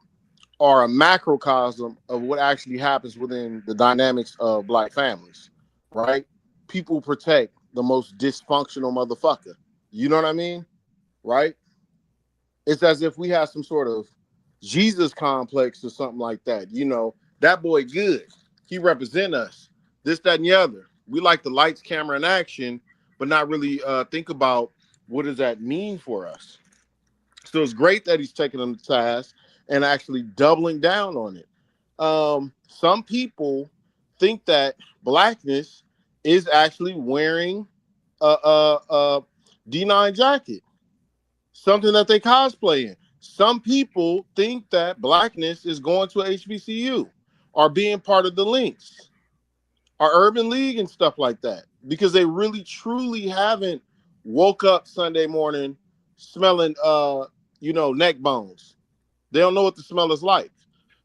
are a macrocosm of what actually happens within the dynamics of black families, right? People protect the most dysfunctional motherfucker. You know what I mean? Right? It's as if we have some sort of Jesus complex or something like that. You know, that boy good. He represent us. This, that, and the other. We like the lights, camera, and action, but not really think about what does that mean for us. So it's great that he's taking them to task and actually doubling down on it. Some people think that blackness is actually wearing a D9 jacket, something that they cosplay in. Some people think that blackness is going to HBCU or being part of the Links or Urban League and stuff like that, because they really truly haven't woke up Sunday morning smelling neck bones. They don't know what the smell is like.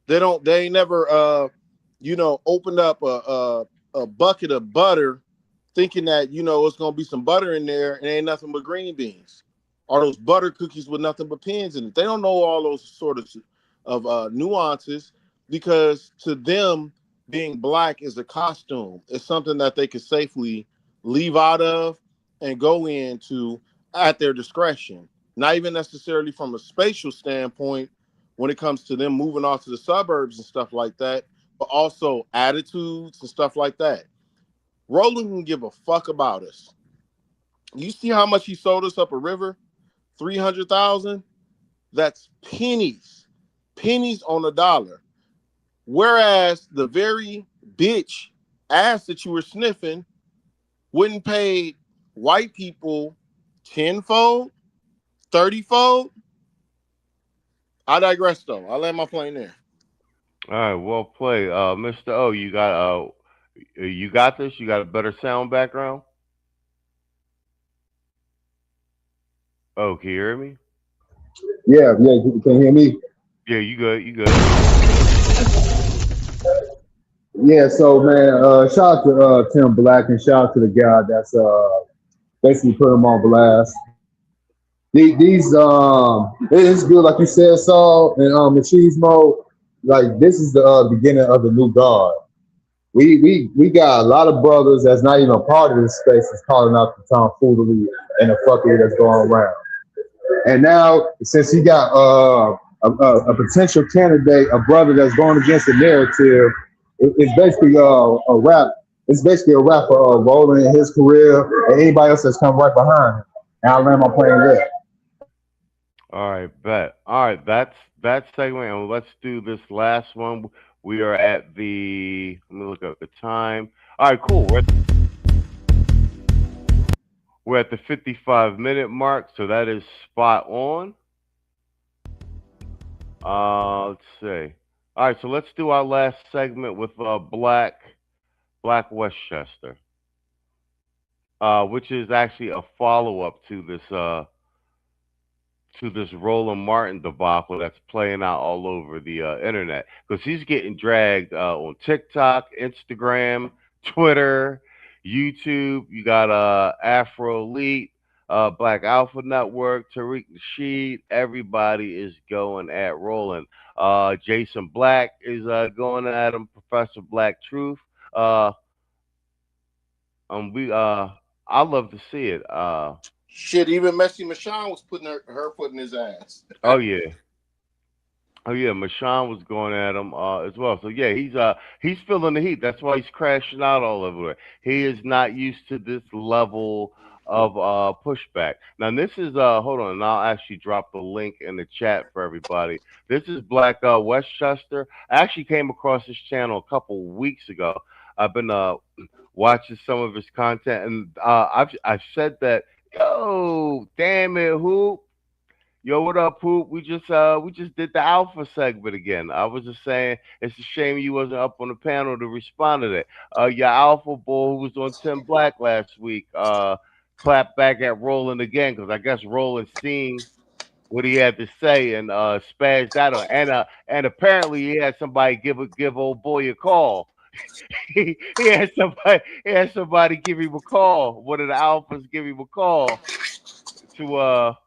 They ain't never opened up a bucket of butter thinking that, it's gonna be some butter in there and ain't nothing but green beans, or those butter cookies with nothing but pins in it. They don't know all those sort of nuances, because to them, being black is a costume. It's something that they could safely leave out of and go into at their discretion. Not even necessarily from a spatial standpoint when it comes to them moving off to the suburbs and stuff like that, but also attitudes and stuff like that. Roland can give a fuck about us. You see how much he sold us up a river? 300,000? That's pennies. Pennies on a dollar. Whereas the very bitch ass that you were sniffing wouldn't pay white people 10-fold, 30-fold. I digress, though. I'll land my plane there. All right, well played. Mr. O, you got this? You got a better sound background? Oh, can you hear me? Yeah, you can hear me? Yeah, you good. Yeah, so man, shout out to Tim Black and shout out to the guy that's basically put him on blast. These it's good, like you said, Saul and Machismo. Like this is the beginning of the new guard. We got a lot of brothers that's not even a part of this space that's calling out the tomfoolery and the fuckery that's going around. And now, since he got a potential candidate, a brother that's going against the narrative, it's basically a rap. It's basically a rap for Roland and his career and anybody else that's come right behind him. And I'll land my plane there. All right, bet. All right, that's that segment, and let's do this last one. We are at the, let me look up the time. All right, cool. We're at the 55-minute mark, so that is spot on. Let's see. All right, so let's do our last segment with Black Westchester, which is actually a follow-up to this Roland Martin debacle that's playing out all over the internet, because he's getting dragged on TikTok, Instagram, Twitter, YouTube. You got Afro Elite, Black Alpha Network, Tariq Nasheed. Everybody is going at Roland. Jason Black is going at him. Professor Black Truth. I love to see it. Shit, even Messi Michon was putting her foot in his ass. Oh yeah, Michon was going at him as well. So yeah, he's feeling the heat. That's why he's crashing out all over it. He is not used to this level of pushback. Now this is hold on, and I'll actually drop the link in the chat for everybody. This is Black Westchester. I actually came across this channel a couple weeks ago. I've been watching some of his content, and I've said that. Yo, damn it, Hoop. Yo, what up, Hoop? We just did the Alpha segment again. I was just saying it's a shame you wasn't up on the panel to respond to that. Your Alpha boy who was on Tim Black last week clapped back at Roland again, because I guess Roland seen what he had to say and spazzed out on, and apparently he had somebody give old boy a call. he had somebody give him a call. One of the alphas give him a call to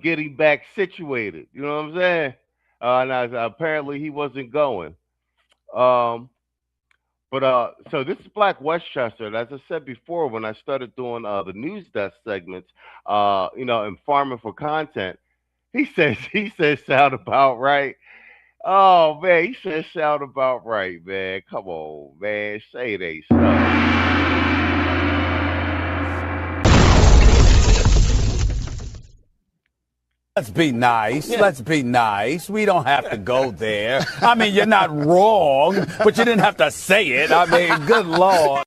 get him back situated. You know what I'm saying? And apparently he wasn't going. So this is Black Westchester. And as I said before, when I started doing the news desk segments, and farming for content, he says sound about right. Oh man, he said sound about right, man. Come on, man. Say they so. Let's be nice. Yeah. Let's be nice. We don't have to go there. I mean, you're not wrong, but you didn't have to say it. I mean, good Lord.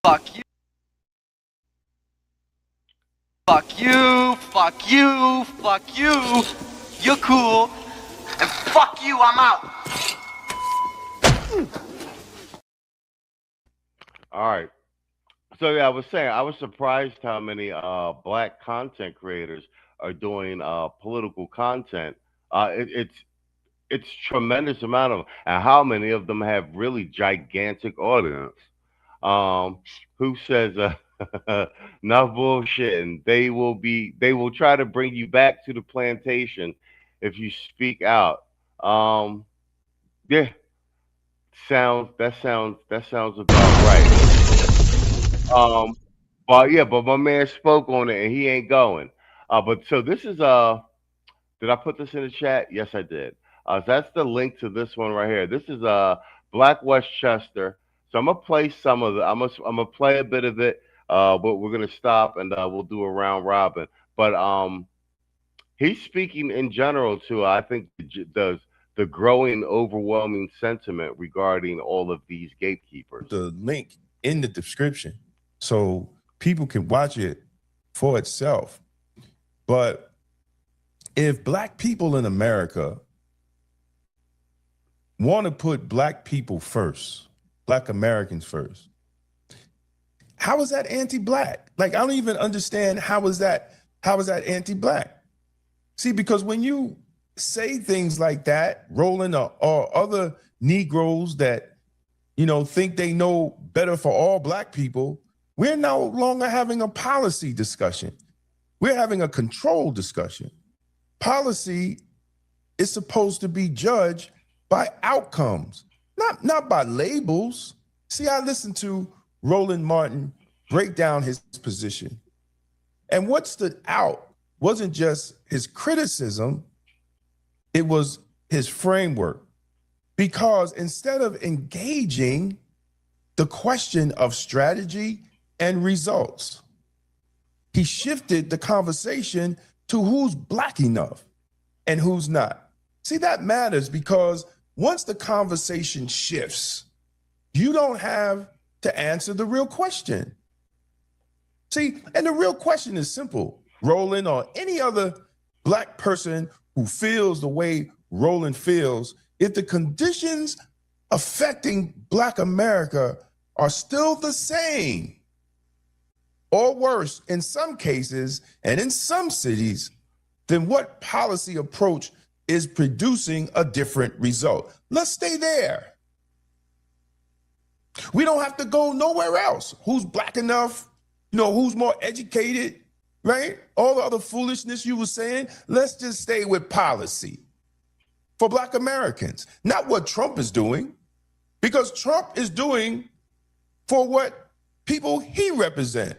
Fuck you. Fuck you. Fuck you. Fuck you. You're cool. And fuck you, I'm out. All right. So yeah, I was saying I was surprised how many black content creators are doing political content. It's tremendous amount of them, and how many of them have really gigantic audience. Who says enough bullshit, and they will try to bring you back to the plantation if you speak out. Yeah, that sounds about right. But my man spoke on it and he ain't going. But so this is did I put this in the chat? Yes, I did. So that's the link to this one right here. This is Black Westchester. So I'm gonna play some of it. I'm gonna play a bit of it, but we're gonna stop and we'll do a round robin. But he's speaking in general to I think the growing overwhelming sentiment regarding all of these gatekeepers. The link in the description so people can watch it for itself. But if black people in America want to put black people first, black Americans first. How is that anti-black? Like, I don't even understand how is that anti-black? See, because when you say things like that, Roland or other Negroes that, you know, think they know better for all black people, we're no longer having a policy discussion. We're having a control discussion. Policy is supposed to be judged by outcomes, not by labels. See, I listened to Roland Martin break down his position. And what stood out wasn't just his criticism, it was his framework. Because instead of engaging the question of strategy and results, he shifted the conversation to who's black enough and who's not. See, that matters because once the conversation shifts, you don't have to answer the real question. See, and the real question is simple. Roland or any other black person who feels the way Roland feels, if the conditions affecting black America are still the same or worse in some cases and in some cities, then what policy approach is producing a different result? Let's stay there. We don't have to go nowhere else. Who's black enough? You know, who's more educated, right? All the other foolishness you were saying, let's just stay with policy for black Americans, not what Trump is doing, because Trump is doing for what people he represents.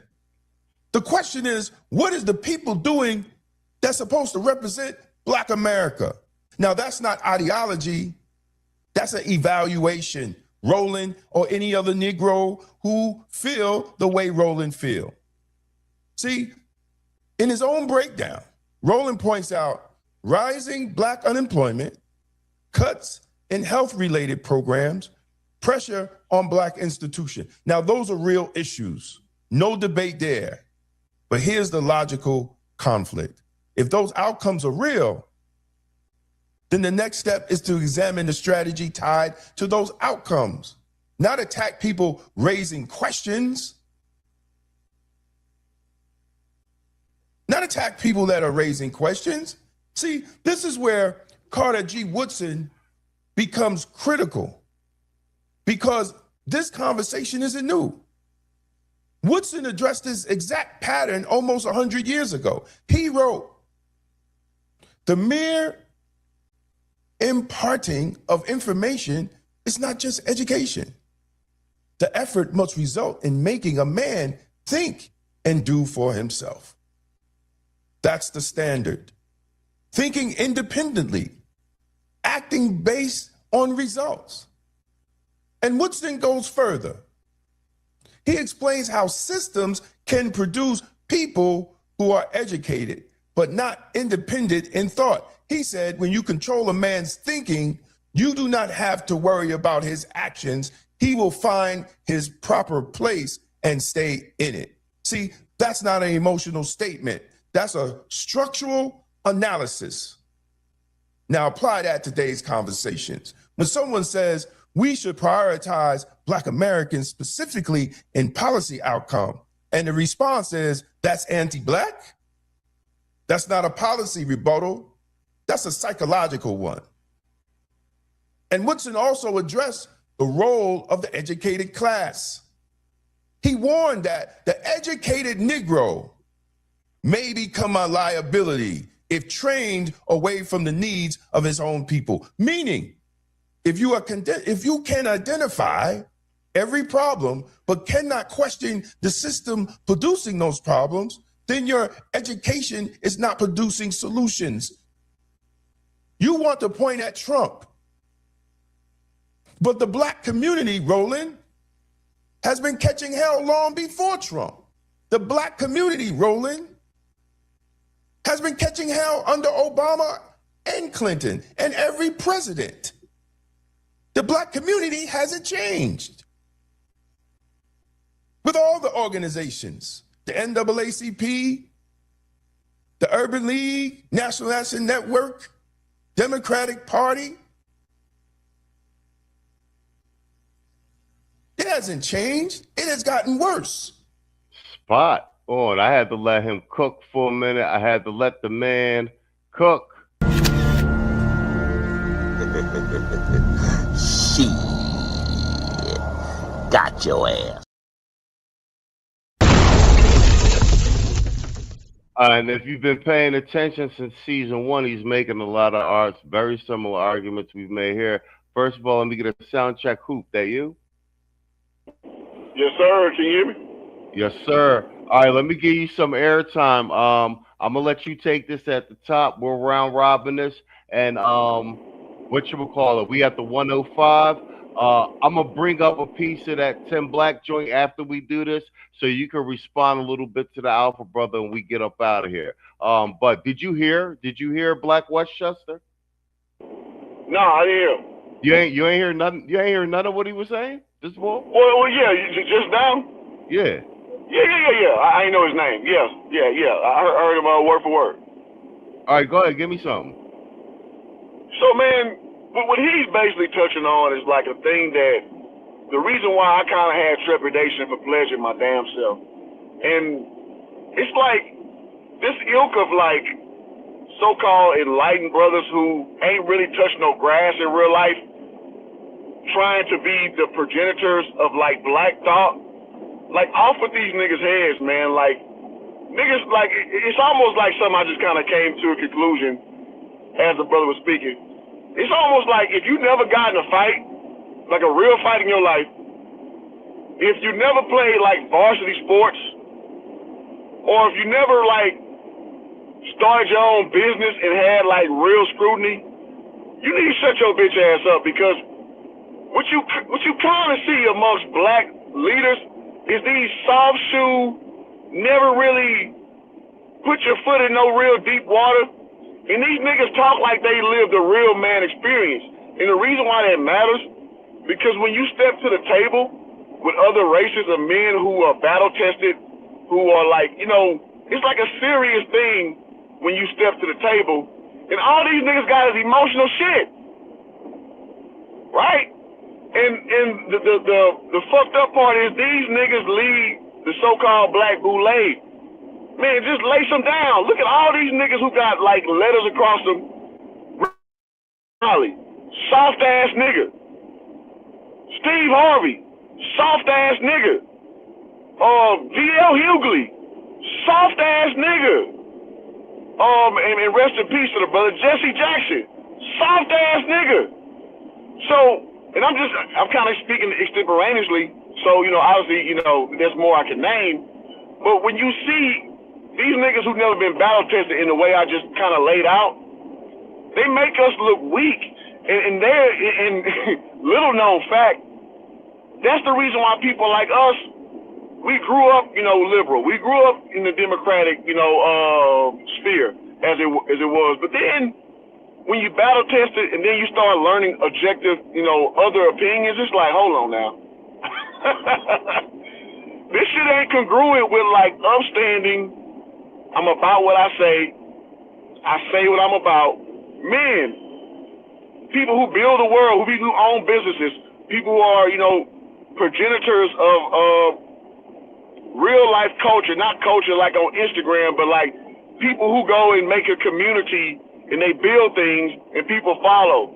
The question is, what is the people doing that's supposed to represent black America? Now, that's not ideology, that's an evaluation. Roland or any other Negro who feel the way Roland feel. See, in his own breakdown, Roland points out rising black unemployment, cuts in health-related programs, pressure on black institutions. Now, those are real issues. No debate there. But here's the logical conflict. If those outcomes are real, then the next step is to examine the strategy tied to those outcomes, not attack people raising questions, not attack people that are raising questions. See, this is where Carter G. Woodson becomes critical because this conversation isn't new. Woodson addressed this exact pattern almost 100 years ago. He wrote, "The mere imparting of information is not just education. The effort must result in making a man think and do for himself. That's the standard. Thinking independently, acting based on results." And Woodson goes further. He explains how systems can produce people who are educated, but not independent in thought. He said, when you control a man's thinking, you do not have to worry about his actions. He will find his proper place and stay in it. See, that's not an emotional statement. That's a structural analysis. Now apply that to today's conversations. When someone says we should prioritize Black Americans specifically in policy outcome, and the response is that's anti-Black, that's not a policy rebuttal. That's a psychological one. And Woodson also addressed the role of the educated class. He warned that the educated Negro may become a liability if trained away from the needs of his own people. Meaning, if you can identify every problem but cannot question the system producing those problems, then your education is not producing solutions. You want to point at Trump. But the Black community, Roland, has been catching hell long before Trump. The Black community, Roland, has been catching hell under Obama and Clinton and every president. The Black community hasn't changed. With all the organizations, the NAACP, the Urban League, National Action Network, Democratic Party, It hasn't changed. It has gotten worse. Spot on. I had to let him cook for a minute. I had to let the man cook. Shit. Got your ass. And if you've been paying attention since season 1, he's making a lot of arts, very similar arguments we've made here. First of all, let me get a sound check. Hoop, that you? Yes, sir. Can you hear me? Yes, sir. All right, let me give you some airtime. I'm gonna let you take this at the top. We're round robin this, and whatchamacallit, we at the 105. I'm gonna bring up a piece of that Tim Black joint after we do this, so you can respond a little bit to the Alpha Brother, and we get up out of here. But did you hear Black Westchester? No, I didn't hear him. You ain't hear nothing. You ain't hear none of what he was saying. This boy? Well, yeah, just now. Yeah. Yeah. I ain't know his name. Yeah. I heard him word for word. All right, go ahead. Give me something. So, man, what he's basically touching on is like a thing that the reason why I kind of had trepidation for pleasure my damn self. And it's like this ilk of like so-called enlightened brothers who ain't really touched no grass in real life, trying to be the progenitors of like black thought. Like, off with these niggas' heads, man. Like, niggas, like, it's almost like something I just kind of came to a conclusion as the brother was speaking. It's almost like if you never got in a fight, like a real fight in your life, if you never played like varsity sports, or if you never like started your own business and had like real scrutiny, you need to shut your bitch ass up, because what you kind of see amongst black leaders is these soft shoe, never really put your foot in no real deep water. And these niggas talk like they lived a real man experience. And the reason why that matters, because when you step to the table with other races of men who are battle tested, who are like, you know, it's like a serious thing when you step to the table. And all these niggas got is emotional shit. Right? And the fucked up part is these niggas lead the so-called black boule. Man, just lace them down. Look at all these niggas who got like letters across them. Holly, soft ass nigga. Steve Harvey, soft ass nigga. V.L. Hughley, soft ass nigga. And rest in peace to the brother Jesse Jackson, soft ass nigga. So, and I'm kind of speaking extemporaneously, so, you know, obviously, you know, there's more I can name. But when you see these niggas who've never been battle tested in the way I just kind of laid out, they make us look weak. And they're, in little known fact, that's the reason why people like us, we grew up, you know, liberal. We grew up in the Democratic, you know, sphere as it was. But then, when you battle test it and then you start learning objective, you know, other opinions, it's like, hold on now. This shit ain't congruent with like upstanding, I'm about what I say what I'm about. Men, people who build the world, who own businesses, people who are, you know, progenitors of real life culture, not culture like on Instagram, but like people who go and make a community and they build things and people follow.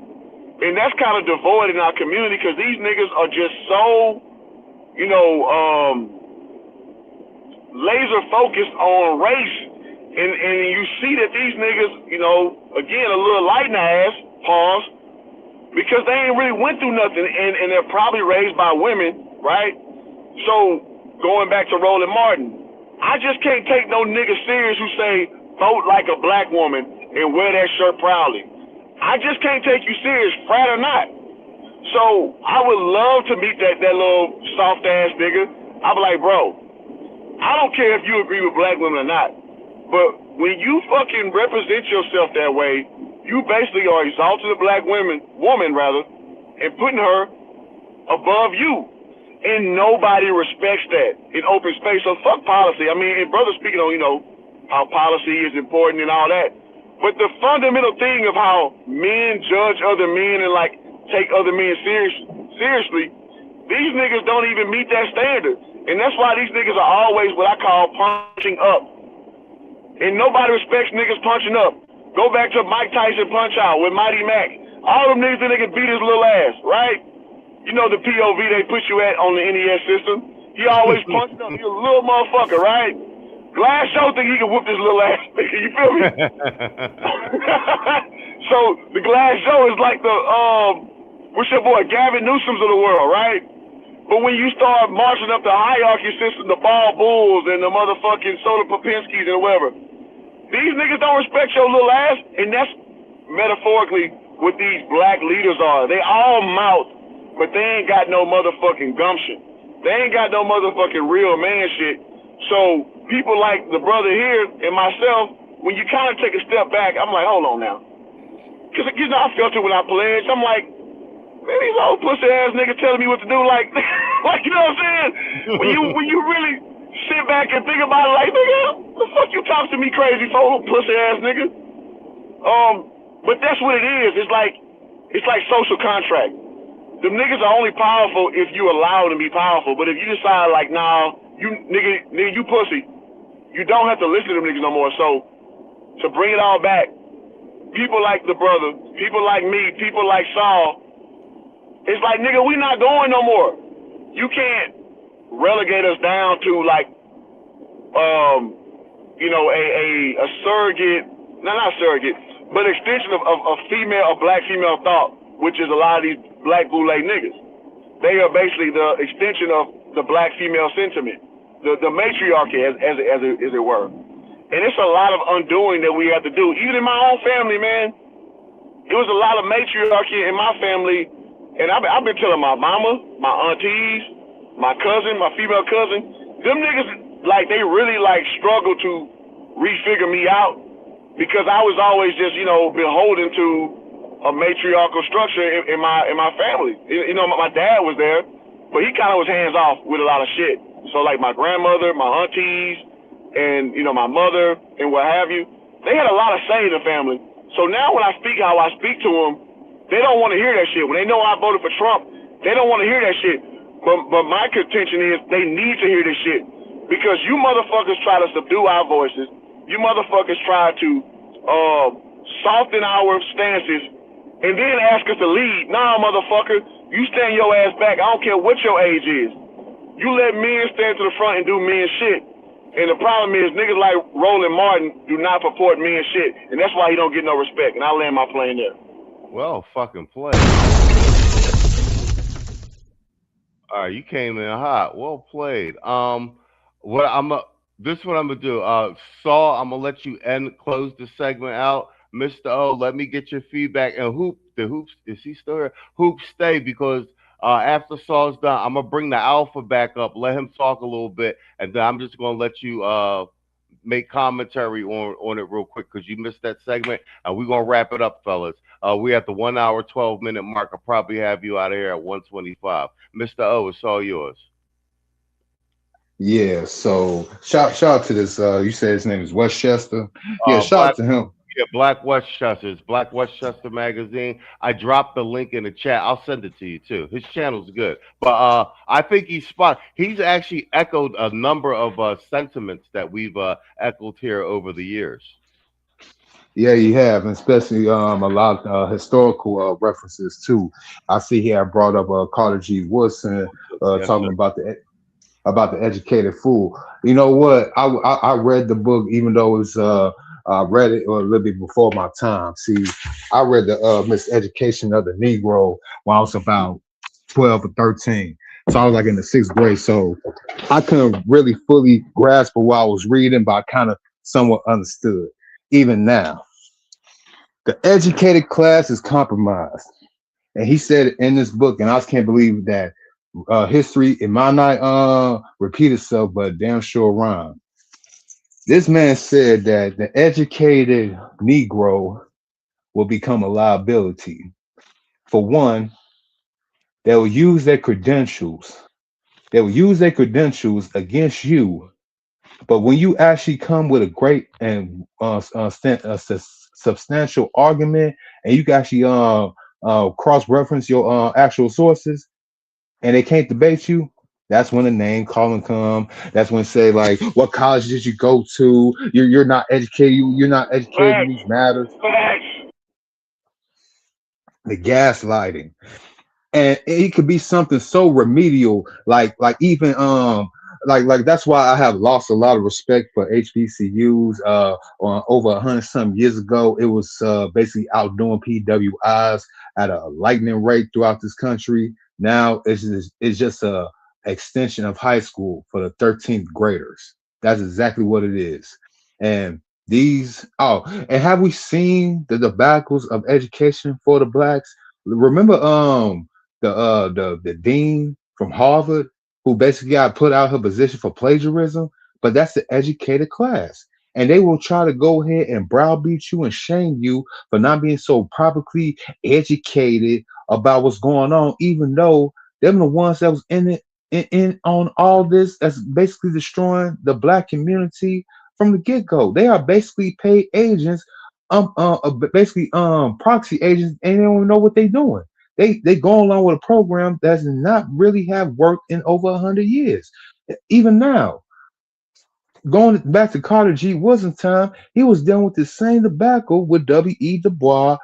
And that's kind of devoid in our community because these niggas are just so, you know, laser focused on race. And you see that these niggas, you know, again, a little light in the ass, pause, because they ain't really went through nothing and they're probably raised by women, right? So going back to Roland Martin, I just can't take no nigga serious who say vote like a black woman and wear that shirt proudly. I just can't take you serious, frat or not. So I would love to meet that little soft ass nigga. I'll be like, bro, I don't care if you agree with black women or not, but when you fucking represent yourself that way, you basically are exalting a black woman and putting her above you. And nobody respects that in open space. So fuck policy. I mean, and brother speaking on, you know, how policy is important and all that. But the fundamental thing of how men judge other men and like take other men seriously These niggas don't even meet that standard. And that's why these niggas are always what I call punching up. And nobody respects niggas punching up. Go back to Mike Tyson punch out with Mighty Mac. All them niggas that niggas beat his little ass, right? You know the POV they put you at on the NES system? He always punching up. He a little motherfucker, right? Glass Show think he can whoop this little ass nigga, you feel me? So the Glass Show is like the, what's your boy, Gavin Newsom's of the world, right? But when you start marching up the hierarchy system, the Ball Bulls and the motherfucking Soda Popinskis and whatever, these niggas don't respect your little ass, and that's metaphorically what these black leaders are. They all mouth, but they ain't got no motherfucking gumption. They ain't got no motherfucking real man shit. So people like the brother here and myself, when you kind of take a step back, I'm like, hold on now. Because, you know, I felt it when I pledged. I'm like, man, these old pussy ass niggas telling me what to do, like, like, you know what I'm saying? When you really sit back and think about it, like, nigga, the fuck you talk to me crazy for, pussy ass nigga? But that's what it is. It's like social contract. Them niggas are only powerful if you allow them to be powerful. But if you decide, like, nah, you nigga, you pussy, you don't have to listen to them niggas no more. So to bring it all back, people like the brother, people like me, people like Saul, it's like, nigga, we not going no more. You can't relegate us down to, like, you know, a surrogate, not surrogate, but extension of black female thought, which is a lot of these black boule niggas. They are basically the extension of the black female sentiment, the matriarchy, as it were. And it's a lot of undoing that we have to do. Even in my own family, man, it was a lot of matriarchy in my family. And I've been telling my mama, my aunties, my cousin, my female cousin, them niggas, like, they really, like, struggle to refigure me out because I was always just, you know, beholden to a matriarchal structure in my family. You know, my dad was there, but he kind of was hands off with a lot of shit. So, like, my grandmother, my aunties, and, you know, my mother, and what have you, they had a lot of say in the family. So now when I speak how I speak to them, they don't want to hear that shit. When they know I voted for Trump, they don't want to hear that shit. But my contention is they need to hear this shit. Because you motherfuckers try to subdue our voices. You motherfuckers try to soften our stances and then ask us to lead. Nah, motherfucker, you stand your ass back. I don't care what your age is. You let men stand to the front and do men shit. And the problem is niggas like Roland Martin do not purport men shit. And that's why he don't get no respect. And I land my plane there. Well, fucking play. All right, you came in hot. Well played. This is what I'm gonna do. Saul, I'm gonna let you close the segment out. Mr. O, let me get your feedback. And Hoops, is he still here? Hoops, stay, because after Saul's done, I'm gonna bring the alpha back up, let him talk a little bit, and then I'm just gonna let you make commentary on it real quick because you missed that segment, and we're gonna wrap it up, fellas. We at the 1 hour 12-minute mark. I'll probably have you out of here at 1:25. Mr. O, it's all yours. Yeah, so shout out to this. You said his name is Westchester. Yeah, shout out to him. Yeah, Black Westchester. It's Black Westchester magazine. I dropped the link in the chat. I'll send it to you too. His channel's good, but I think he's actually echoed a number of sentiments that we've echoed here over the years. Yeah, you have, and especially a lot of historical references too. I see here I brought up Carter G. Woodson talking about the educated fool. You know what? I read the book, even though it was I read it a little bit before my time. See, I read the Miseducation of the Negro when I was about 12 or 13. So I was like in the 6th grade. So I couldn't really fully grasp what I was reading, but I kind of somewhat understood. Even now, the educated class is compromised. And he said in this book, and I just can't believe that history, it might not repeat itself, but damn sure rhyme. This man said that the educated Negro will become a liability. For one, they will use their credentials. They will use their credentials against you. But when you actually come with a great and substantial argument, and you can actually cross-reference your actual sources, and they can't debate you, that's when the name calling come. That's when say like, what college did you go to? You're not educated. You're not educated in these matters. The gaslighting, and it could be something so remedial, like even like that's why I have lost a lot of respect for HBCUs. On over 100 some years ago, it was basically outdoing PWIs at a lightning rate throughout this country. Now it's just a extension of high school for the 13th graders. That's exactly what it is. And and have we seen the debacles of education for the blacks? Remember the dean from Harvard who basically got put out her position for plagiarism, but that's the educated class. And they will try to go ahead and browbeat you and shame you for not being so properly educated about what's going on, even though them the ones that was in it in on all this that's basically destroying the black community from the get-go. They are basically paid agents, basically proxy agents, and they don't even know what they're doing. They go along with a program that does not really have worked in over 100 years. Even now, going back to Carter G. Woodson time, he was dealing with the same debacle with W.E. Du Bois.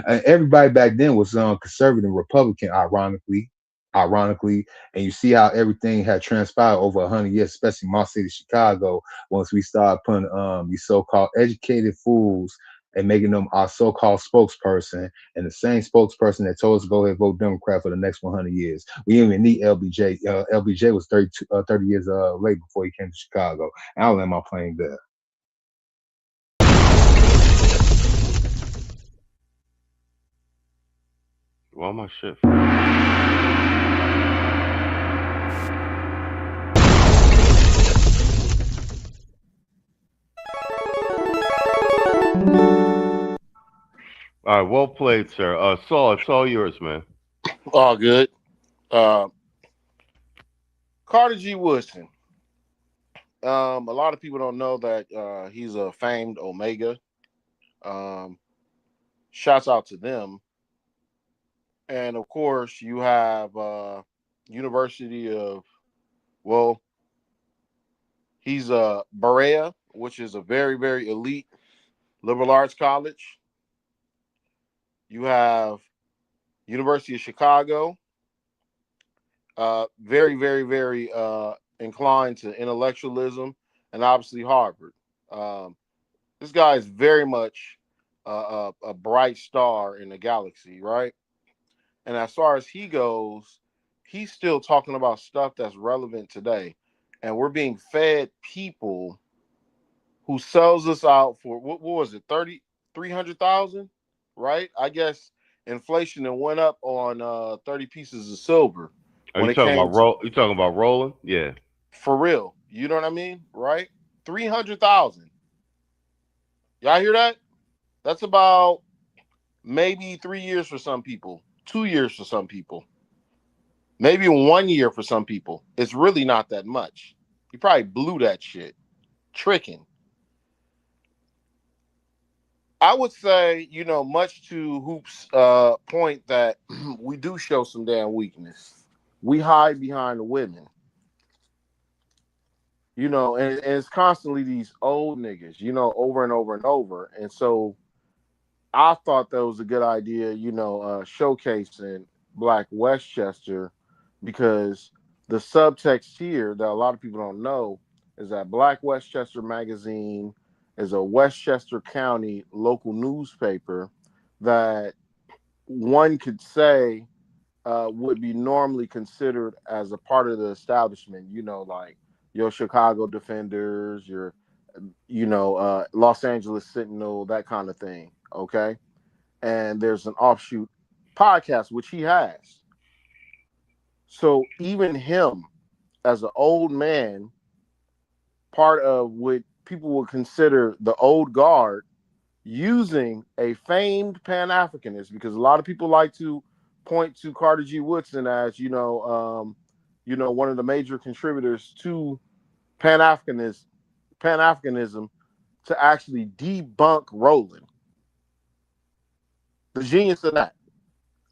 Everybody back then was conservative Republican, ironically, and you see how everything had transpired over 100 years, especially my city, Chicago, once we started putting these so-called educated fools and making them our so-called spokesperson, and the same spokesperson that told us to go ahead and vote Democrat for the next 100 years. We didn't even need LBJ. LBJ was 30 years late before he came to Chicago. And I'll land my plane there. Well, my shit. All right, well played, sir. Saul, it's all yours, man. All good. Carter G. Woodson. A lot of people don't know that he's a famed Omega. Shouts out to them. And of course, you have University of, well, he's Berea, which is a very, very elite liberal arts college. You have University of Chicago, very, very, very inclined to intellectualism, and obviously Harvard. This guy is very much a bright star in the galaxy, right? And as far as he goes, he's still talking about stuff that's relevant today. And we're being fed people who sells us out for, what was it, 300,000? Right? I guess inflation went up on 30 pieces of silver. Are you talking about you talking about rolling? Yeah. For real. You know what I mean? Right? 300,000. Y'all hear that? That's about maybe 3 years for some people, 2 years for some people, maybe 1 year for some people. It's really not that much. You probably blew that shit. Tricking. I would say, you know, much to Hoop's point that we do show some damn weakness. We hide behind the women. You know, and it's constantly these old niggas, you know, over and over and over. And so I thought that was a good idea, you know, showcasing Black Westchester, because the subtext here that a lot of people don't know is that Black Westchester magazine is a Westchester County local newspaper that one could say would be normally considered as a part of the establishment, you know, like your Chicago Defenders, your, you know, Los Angeles Sentinel, that kind of thing, okay? And there's an offshoot podcast, which he has. So even him, as an old man, part of what people would consider the old guard, using a famed Pan-Africanist, because a lot of people like to point to Carter G. Woodson as, you know, one of the major contributors to Pan-Africanism to actually debunk Roland. The genius of that.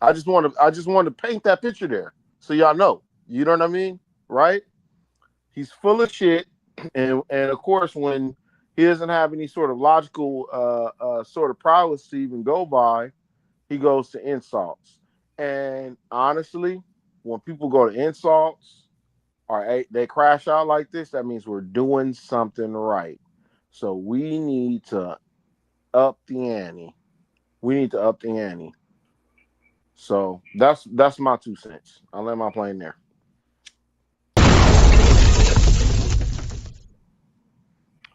I just want to paint that picture there So y'all know. You know what I mean? Right? He's full of shit. And of course, when he doesn't have any sort of logical sort of prowess to even go by, he goes to insults. And honestly, when people go to insults or they crash out like this, that means we're doing something right. So we need to up the ante. We need to up the ante. So that's my 2 cents. I'll let my plane there.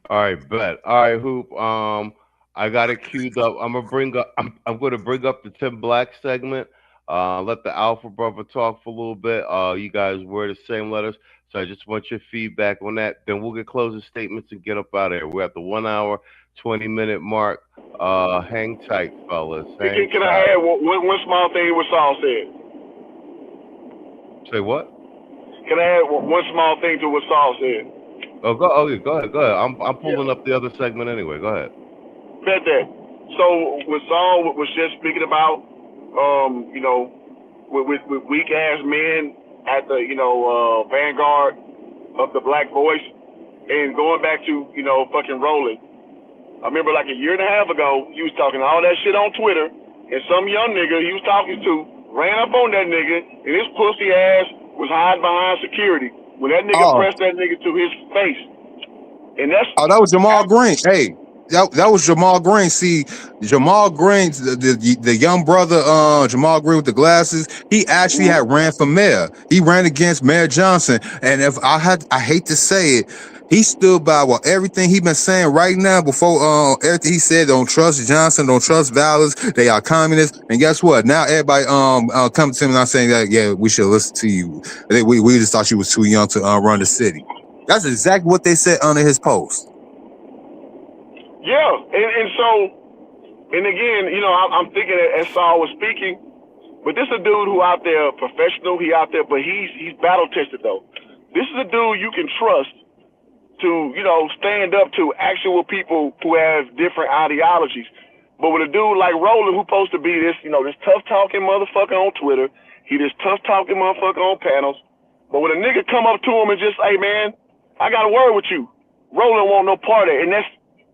All right, bet. All right, Hoop. I got it queued up. I'm gonna bring up the Tim Black segment. Let the Alpha brother talk for a little bit. You guys wear the same letters, so I just want your feedback on that. Then we'll get closing statements and get up out of here. We're at the 1 hour, 20-minute mark. Hang tight, fellas. Can I add one small thing what Saul said? Say what? Can I add one small thing to what Saul said? Oh, go ahead. I'm pulling up the other segment anyway. Go ahead. Bet that. So what Saul was just speaking about, with weak ass men at the vanguard of the black voice, and going back to fucking Roland. I remember like a year and a half ago, he was talking all that shit on Twitter, and some young nigga he was talking to ran up on that nigga, and his pussy ass was hiding behind security. When that nigga pressed that nigga to his face. And that's that was Jamal Green. Hey, that was Jamal Green. See, Jamal Green, the young brother, Jamal Green with the glasses, he actually had ran for mayor. He ran against Mayor Johnson. And I hate to say it, he stood by everything he been saying right now before everything he said. Don't trust Johnson, don't trust Valors, they are communists. And guess what? Now everybody coming to him and not saying that, yeah, we should listen to you. We just thought you was too young to run the city. That's exactly what they said under his post. Yeah, and so, and again, I'm thinking as Saul was speaking, but this is a dude who out there professional. He out there, but he's battle tested though. This is a dude you can trust to, stand up to actual people who have different ideologies. But with a dude like Roland, who's supposed to be this, this tough talking motherfucker on Twitter, he this tough talking motherfucker on panels. But when a nigga come up to him and just, hey man, I got a word with you, Roland won't no part of it, and that's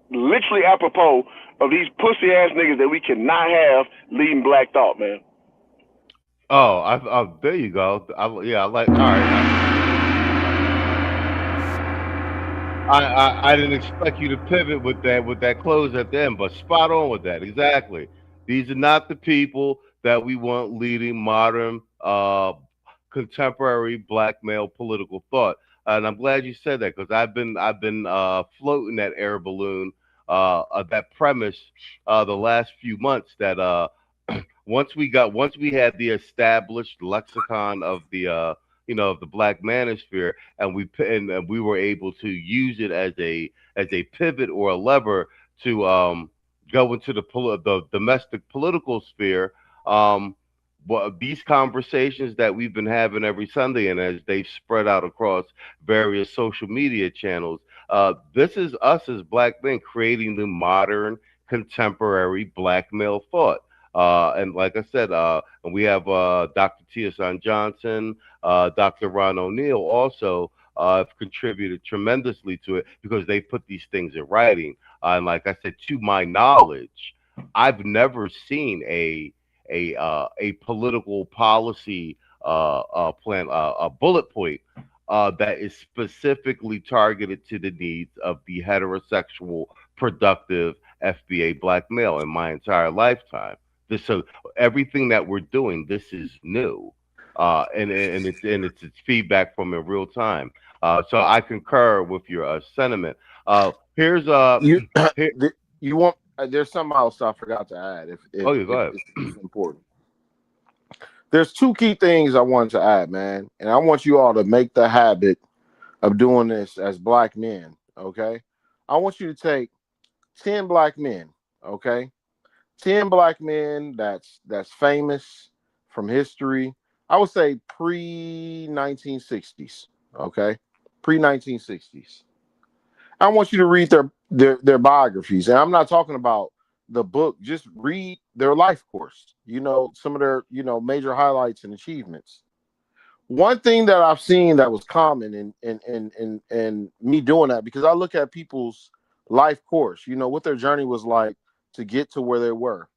literally apropos of these pussy ass niggas that we cannot have leading Black Thought, man. Oh, there you go. I like. All right. I didn't expect you to pivot with that close at the end, but spot on with that. Exactly. These are not the people that we want leading modern, contemporary black male political thought. And I'm glad you said that, because I've been floating that air balloon, that premise, the last few months that once we had the established lexicon of the of the black manosphere, and we were able to use it as a pivot or a lever to go into the domestic political sphere. These conversations that we've been having every Sunday, and as they've spread out across various social media channels, this is us as black men creating the modern, contemporary black male thought. And like I said, and we have Dr. Tia Johnson, Dr. Ron O'Neill also have contributed tremendously to it, because they put these things in writing. And like I said, to my knowledge, I've never seen a political policy plan, a bullet point that is specifically targeted to the needs of the heterosexual, productive FBA black male in my entire lifetime. So everything that we're doing, this is new, and it's feedback from in real time. So I concur with your sentiment. Here's you want. There's something else I forgot to add. If go ahead. It's important. There's two key things I wanted to add, man, and I want you all to make the habit of doing this as black men. Okay, I want you to take 10 black men. Okay, 10 black men that's famous from history. I would say pre-1960s. Okay, pre-1960s. I want you to read their biographies, and I'm not talking about the book. Just read their life course. Some of their major highlights and achievements. one thing that I've seen that was common in me doing that, because I look at people's life course, you know, what their journey was like to get to where they were.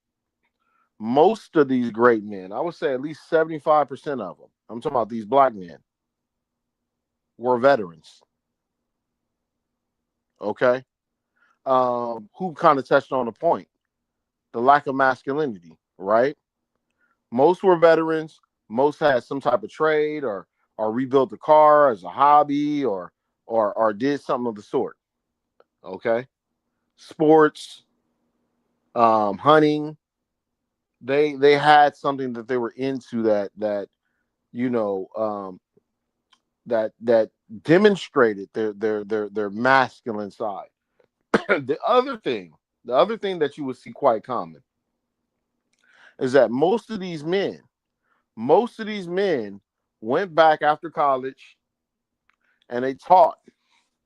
Most of these great men, I would say at least 75% of them, I'm talking about these black men, were veterans. Okay. Who kind of touched on the point, the lack of masculinity, right? Most were veterans. Most had some type of trade or rebuilt a car as a hobby or did something of the sort. Okay. Sports, hunting. They had something that they were into that you know that demonstrated their masculine side. The other thing that you would see quite common is that most of these men went back after college and they taught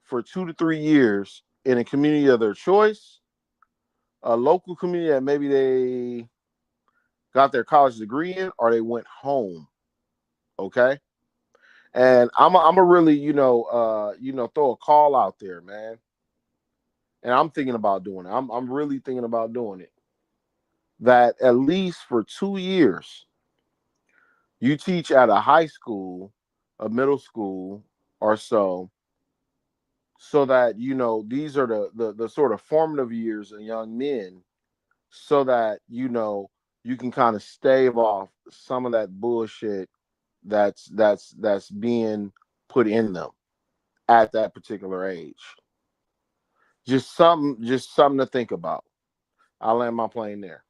for 2 to 3 years in a community of their choice, a local community that maybe they got their college degree in, or they went home. Okay. And I'm a really, throw a call out there, man. And I'm thinking about doing it. I'm really thinking about doing it. That at least for 2 years, you teach at a high school, a middle school or so that, you know, these are the sort of formative years of young men, so that, you know, you can kind of stave off some of that bullshit that's being put in them at that particular age. Just something to think about. I'll land my plane there.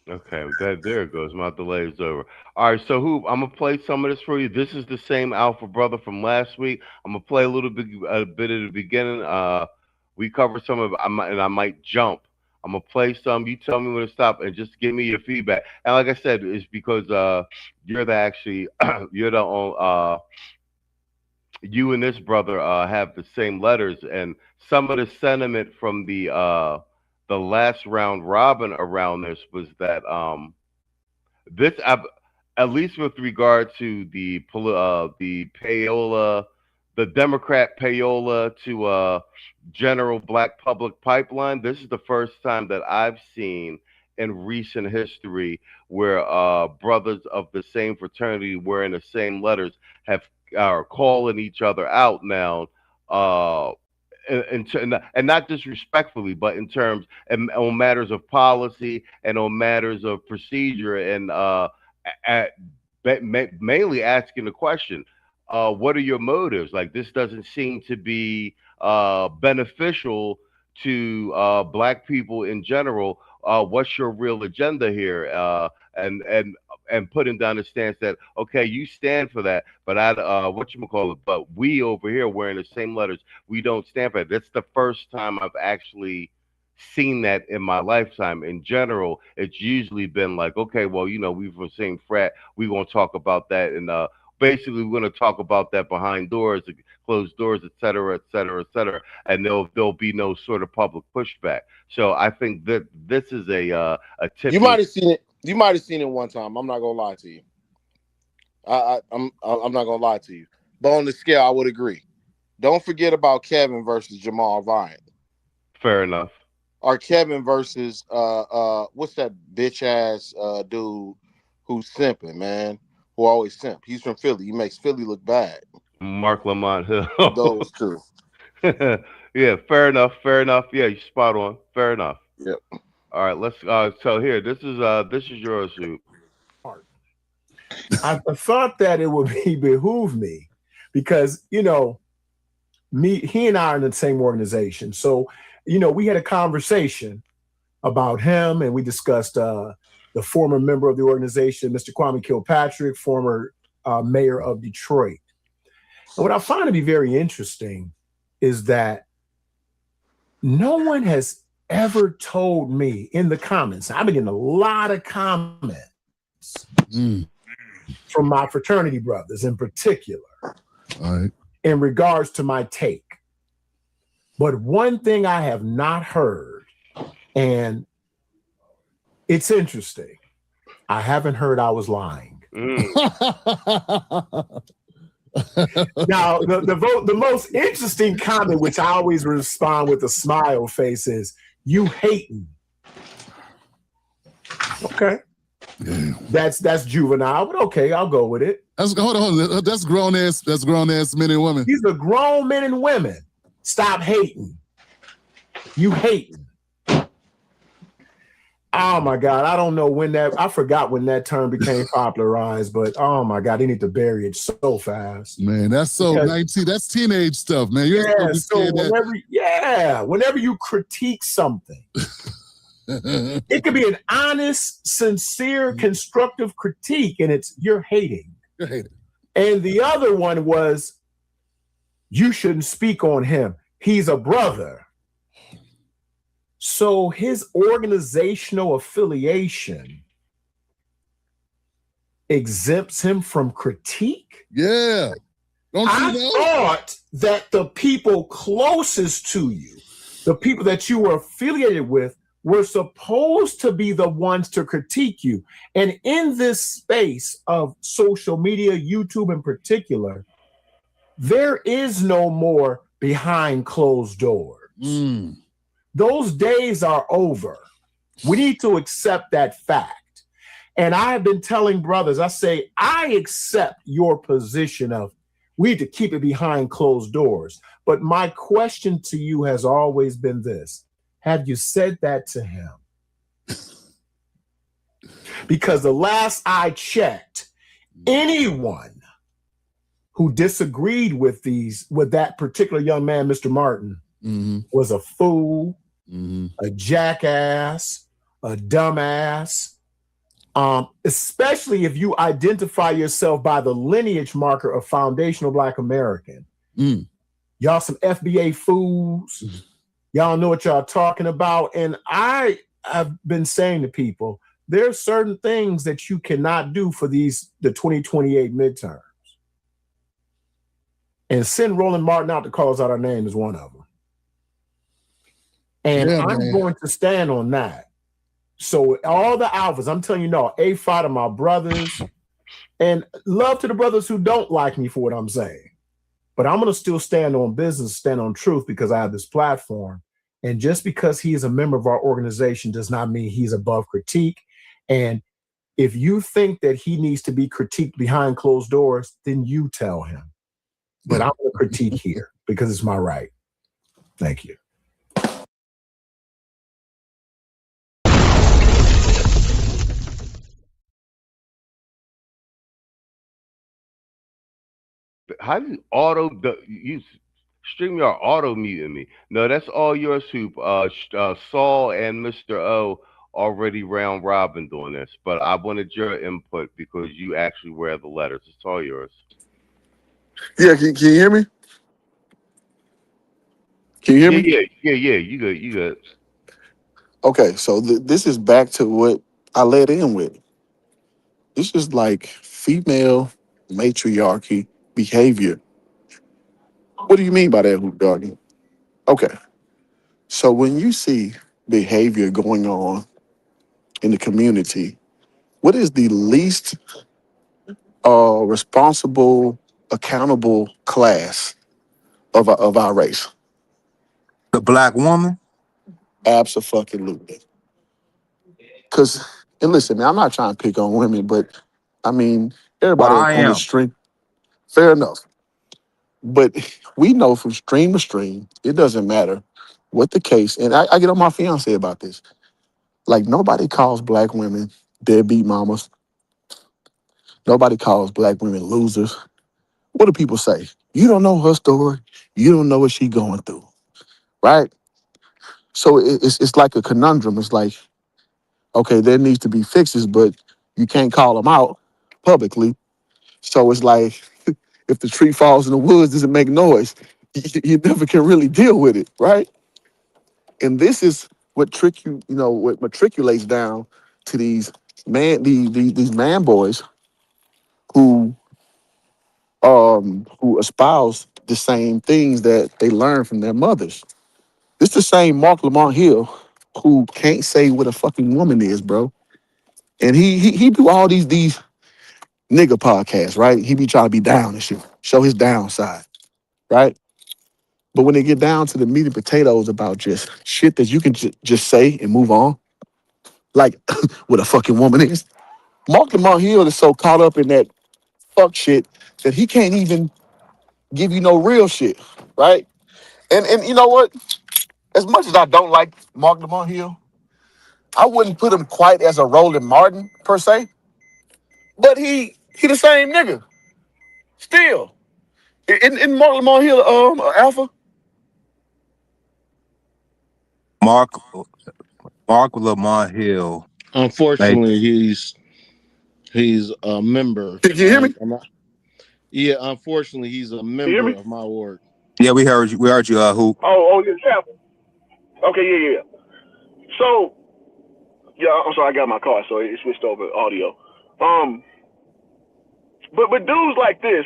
Okay, there it goes. My delay is over. All right, so Hoop, I'm gonna play some of this for you. This is the same Alpha brother from last week. I'm gonna play a bit at the beginning. We covered some of it, and I might jump. I'm gonna play some. You tell me when to stop, and just give me your feedback. And like I said, it's because you're you and this brother have the same letters, and some of the sentiment from the last round robin around this was that at least with regard to the payola, the Democrat payola to General Black Public Pipeline, this is the first time that I've seen in recent history where brothers of the same fraternity wearing the same letters are calling each other out now, and not disrespectfully, but in terms on matters of policy and on matters of procedure, and mainly asking the question, what are your motives? Like, this doesn't seem to be beneficial to black people in general. What's your real agenda here? And putting down the stance that, okay, you stand for that, but but we over here wearing the same letters, we don't stand for it. That's the first time I've actually seen that in my lifetime. In general, it's usually been like, okay, well, you know, we're from the same frat, we're going to talk about that, and basically we're going to talk about that behind doors, closed doors, et cetera, et cetera, et cetera, and there'll be no sort of public pushback. So I think that this is a tip. You might have seen it. You might have seen it one time. I'm not gonna lie to you. I'm not gonna lie to you. But on the scale, I would agree. Don't forget about Kevin versus Jamal Bryant. Fair enough. Or Kevin versus what's that bitch ass dude who's simping, man? Who always simp. He's from Philly. He makes Philly look bad. Mark Lamont Hill. Those two. Yeah, fair enough. Yeah, you're spot on. Fair enough. Yep. All right, let's so here, this is yours, Shoot. I thought that it would behoove me, because, you know, he and I are in the same organization. So, you know, we had a conversation about him, and we discussed the former member of the organization, Mr. Kwame Kilpatrick, former mayor of Detroit. And what I find to be very interesting is that no one has ever told me in the comments. I've been getting a lot of comments from my fraternity brothers in particular, in regards to my take. But one thing I have not heard, and it's interesting, I haven't heard I was lying. Now, the most interesting comment, which I always respond with a smile face, is "you hating." Okay, that's juvenile, but okay, I'll go with it. Hold on. That's grown ass men and women. These are grown men and women. Stop hating. You hating. Oh my God, I don't know when I forgot when that term became popularized, but oh my God, they need to bury it so fast. Man, that's so 19. That's teenage stuff, man. Whenever you critique something, it could be an honest, sincere, constructive critique, and you're hating. You're hating. And the other one was, you shouldn't speak on him. He's a brother. So his organizational affiliation exempts him from critique? Yeah. I thought that the people closest to you, the people that you were affiliated with, were supposed to be the ones to critique you. And in this space of social media, YouTube in particular, there is no more behind closed doors. Those days are over. We need to accept that fact. And I have been telling brothers, I say, I accept your position of we need to keep it behind closed doors. But my question to you has always been this. Have you said that to him? Because the last I checked, anyone who disagreed with that particular young man, Mr. Martin, was a fool, a jackass, a dumbass, especially if you identify yourself by the lineage marker of foundational Black American. Y'all some FBA fools. Y'all know what y'all talking about. And I have been saying to people, there are certain things that you cannot do for the 2028 midterms. And send Roland Martin out to call us out our name is one of them. And I'm going to stand on that. So all the alphas, I'm telling you, no, A5 to my brothers, and love to the brothers who don't like me for what I'm saying. But I'm going to still stand on business, stand on truth, because I have this platform. And just because he is a member of our organization does not mean he's above critique. And if you think that he needs to be critiqued behind closed doors, then you tell him. But I'm going to critique here because it's my right. Thank you. How do you StreamYard auto muting me? No, that's all yours, Hoop. Saul and Mr. O already round robin doing this, but I wanted your input because you actually wear the letters. It's all yours. Yeah, can you hear me? Can you hear me? Yeah. You good. Okay, so this is back to what I led in with. This is like female matriarchy behavior. What do you mean by that, Hoop Doggy? Okay, so when you see behavior going on in the community, what is the least responsible, accountable class of our race? The Black woman? Absolutely. Because, and listen, man, I'm not trying to pick on women, but I mean, everybody on the stream, fair enough. But we know from stream to stream, it doesn't matter what the case. And I get on my fiance about this. Like, nobody calls Black women deadbeat mamas. Nobody calls Black women losers. What do people say? You don't know her story. You don't know what she's going through, right? So it's like a conundrum. It's like, okay, there needs to be fixes, but you can't call them out publicly. So it's like, if the tree falls in the woods, doesn't make noise, you never can really deal with it, right? And this is what what matriculates down to these man boys who espouse the same things that they learn from their mothers. It's the same Mark Lamont Hill who can't say what a fucking woman is, bro. And he do all these nigga podcasts, right? He be trying to be down and shit, show his downside, right? But when they get down to the meat and potatoes about just shit that you can just say and move on, like what a fucking woman is, Mark Lamont Hill is so caught up in that fuck shit that he can't even give you no real shit, right? And you know what? As much as I don't like Mark Lamont Hill, I wouldn't put him quite as a Roland Martin per se, but he the same nigga still. In Mark Lamont Hill, Alpha. Mark Lamont Hill. Unfortunately, he's a member. Did you hear me? Yeah, unfortunately, he's a member of my ward. Yeah, we heard you. We heard you. Who? Oh, yeah, Chapel. Okay, yeah. So, yeah, I'm sorry, I got my car, so it switched over audio. But dudes like this,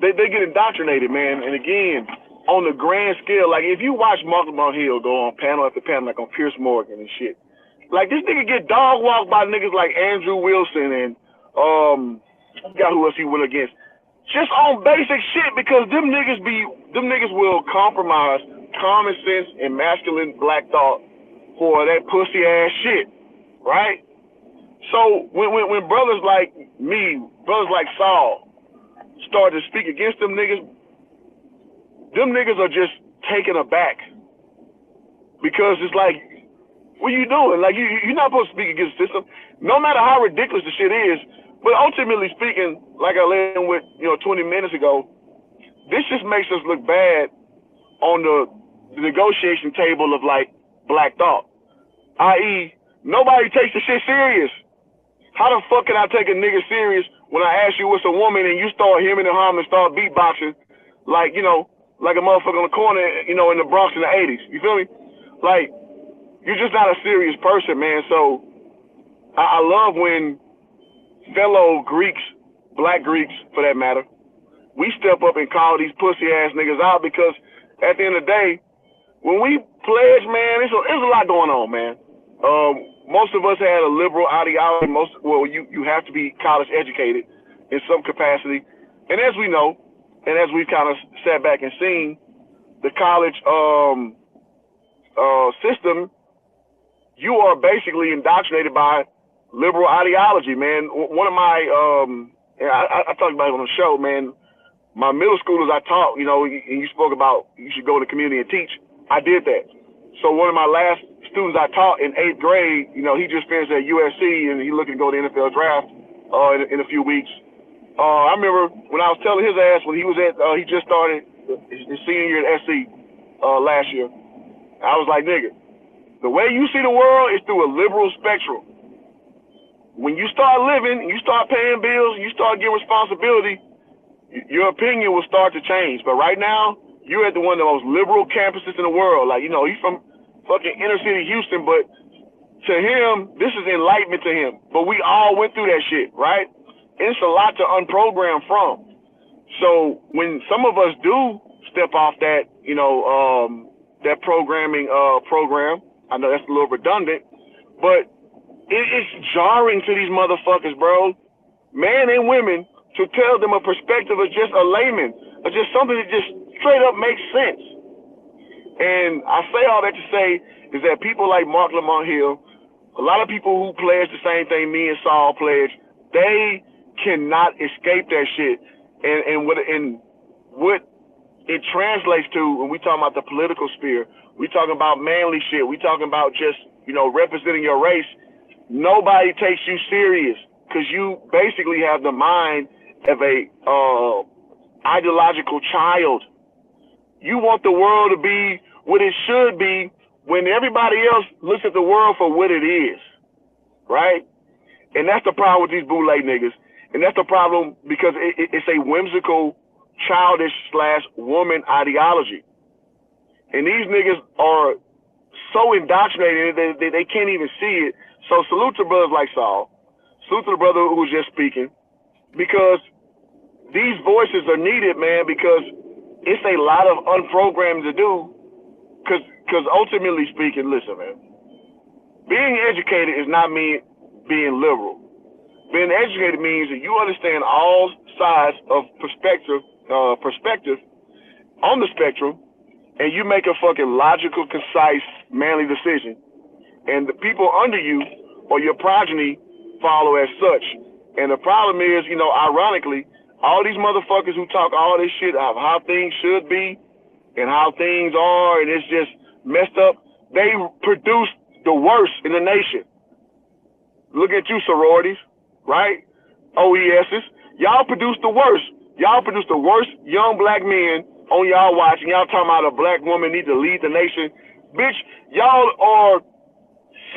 they get indoctrinated, man. And again, on the grand scale, like if you watch Mark Lamont Hill go on panel after panel, like on Piers Morgan and shit, like this nigga get dog walked by niggas like Andrew Wilson and I forgot who else he went against, just on basic shit, because them niggas will compromise common sense and masculine black thought for that pussy ass shit, right? So when brothers like me, brothers like Saul, start to speak against them niggas are just taken aback, because it's like, what are you doing? Like you're not supposed to speak against the system, no matter how ridiculous the shit is. But ultimately speaking, like I led with 20 minutes ago, this just makes us look bad on the negotiation table of like black thought, i.e., nobody takes the shit serious. How the fuck can I take a nigga serious when I ask you what's a woman and you start hemming and hawing and start beatboxing like like a motherfucker on the corner, in the Bronx in the 80s? You feel me? Like, you're just not a serious person, man. So I love when fellow Greeks, black Greeks for that matter, we step up and call these pussy ass niggas out, because at the end of the day, when we pledge, man, it's a lot going on, man. Most of us had a liberal ideology. You have to be college educated in some capacity. And as we know, and as we've kind of sat back and seen, the college system, you are basically indoctrinated by liberal ideology, man. One of my, I talked about it on the show, man. My middle schoolers I taught, and you spoke about you should go to the community and teach. I did that. So one of my last students I taught in 8th grade, he just finished at USC and he's looking to go to the NFL draft in a few weeks. I remember when I was telling his ass when he was he just started his senior year at SC last year. I was like, nigga, the way you see the world is through a liberal spectrum. When you start living, you start paying bills, you start getting responsibility, your opinion will start to change. But right now, you're at one of the most liberal campuses in the world. Like, he's from fucking inner city Houston, but to him, this is enlightenment to him. But we all went through that shit, right? It's a lot to unprogram from. So when some of us do step off that, that programming program, I know that's a little redundant, but it's jarring to these motherfuckers, bro, men and women, to tell them a perspective of just a layman, or just something that just straight up makes sense. And I say all that to say is that people like Mark Lamont Hill, a lot of people who pledge the same thing me and Saul pledge, they cannot escape that shit. And what it translates to when we talking about the political sphere, we talking about manly shit, we talking about just, representing your race. Nobody takes you serious, because you basically have the mind of a ideological child. You want the world to be what it should be when everybody else looks at the world for what it is, right? And that's the problem with these bootleg niggas. And that's the problem, because it's a whimsical, childish / woman ideology. And these niggas are so indoctrinated that they can't even see it. So salute to brothers like Saul. Salute to the brother who was just speaking, because these voices are needed, man, because it's a lot of unprogrammed to do. Because ultimately speaking, listen, man, being educated is not mean being liberal. Being educated means that you understand all sides of perspective on the spectrum, and you make a fucking logical, concise, manly decision. And the people under you or your progeny follow as such. And the problem is, ironically, all these motherfuckers who talk all this shit of how things should be and how things are, and it's just messed up, they produce the worst in the nation. Look at you, sororities, right? OESs. Y'all produce the worst. Y'all produce the worst young black men on y'all watch, and y'all talking about a black woman need to lead the nation. Bitch, y'all are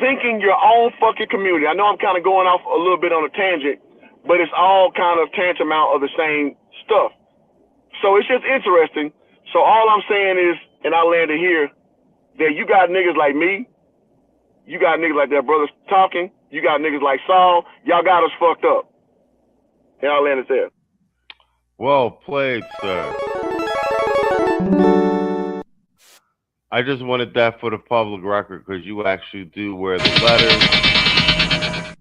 sinking your own fucking community. I know I'm kind of going off a little bit on a tangent, but it's all kind of tantamount of the same stuff. So it's just interesting. So all I'm saying is, and I landed here, that you got niggas like me, you got niggas like that brother talking, you got niggas like Saul, y'all got us fucked up. And I landed there. Well played, sir. I just wanted that for the public record because you actually do wear the letters.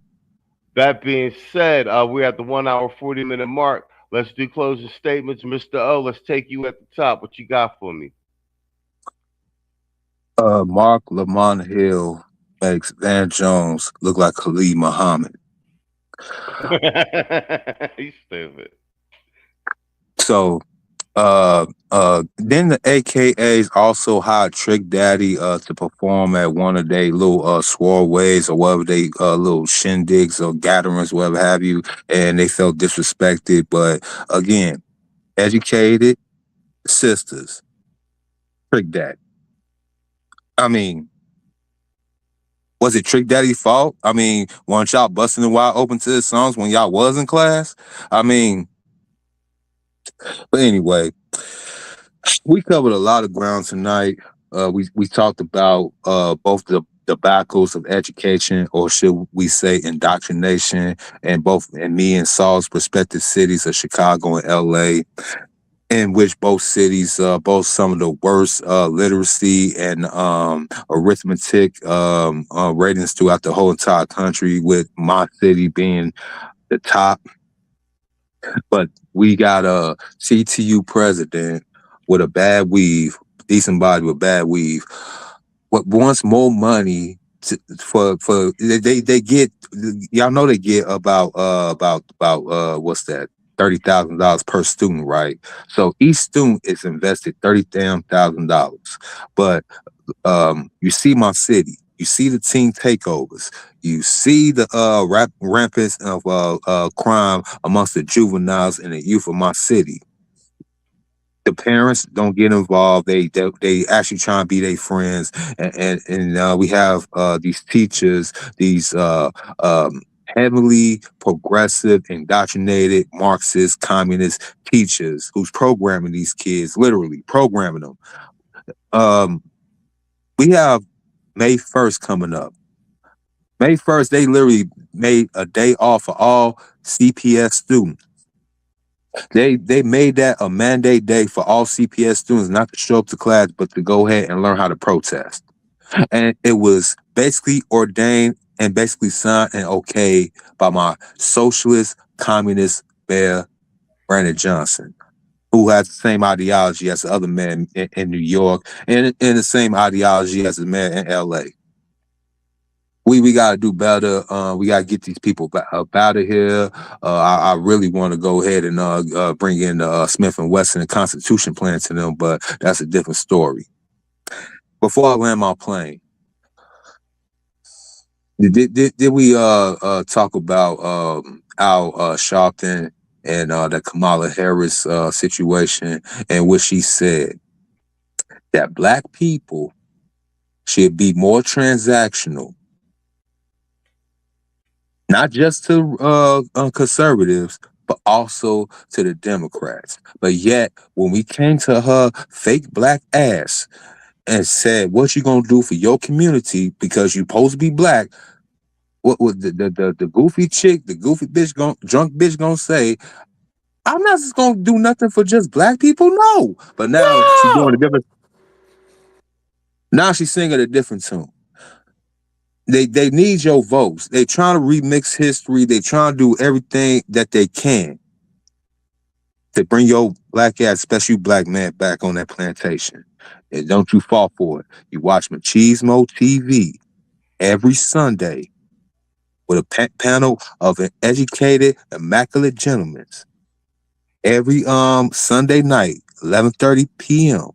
That being said, we're at the 1 hour, 40-minute mark. Let's do closing statements. Mr. O, let's take you at the top. What you got for me? Mark Lamont Hill makes Van Jones look like Khalid Muhammad. He's stupid. So, then the AKAs also hired Trick Daddy to perform at one of their little swareways or whatever they little shindigs or gatherings, whatever have you, and they felt disrespected. But again, educated sisters, Trick Daddy. I mean, was it Trick Daddy's fault? I mean, weren't y'all busting the wide open to his songs when y'all was in class? I mean, but anyway, we covered a lot of ground tonight. We talked about both the debacles of education, or should we say indoctrination, and both in me and Saul's respective cities of Chicago and LA, in which both cities boast some of the worst literacy and arithmetic ratings throughout the whole entire country, with my city being the top. But we got a CTU president with a bad weave, decent body with bad weave, what wants more money for they get, y'all know they get about what's that, $30,000 per student, right? So each student is invested $30,000. But you see my city, you see the teen takeovers, you see the rampance of crime amongst the juveniles and the youth of my city. The parents don't get involved. They actually try and be their friends, and we have these teachers, these heavily progressive, indoctrinated, Marxist, communist teachers who's programming these kids, literally programming them. We have May 1st coming up. May 1st, they literally made a day off for all CPS students. They made that a mandate day for all CPS students not to show up to class, but to go ahead and learn how to protest. And it was basically ordained and basically signed and okayed by my socialist, communist mayor, Brandon Johnson, who has the same ideology as the other man in New York, and the same ideology as the mayor in LA. We got to do better. We got to get these people up out of here. I really want to go ahead and bring in the Smith & Wesson and Constitution plan to them, but that's a different story. Before I land my plane, did we talk about Al Sharpton and the Kamala Harris situation, in which she said that Black people should be more transactional, not just to conservatives, but also to the Democrats. But yet, when we came to her fake black ass and said, what you gonna do for your community because you supposed to be Black, what was the goofy chick, the goofy bitch, drunk bitch gonna say, I'm not just gonna do nothing for just Black people? No. But now she's doing a different, now she's singing a different tune. They need your votes. They trying to remix history. They trying to do everything that they can to bring your black ass, especially you black man, back on that plantation. And don't you fall for it. You watch Machismo TV every Sunday with a panel of educated, immaculate gentlemen. Every Sunday night, 11:30 p.m.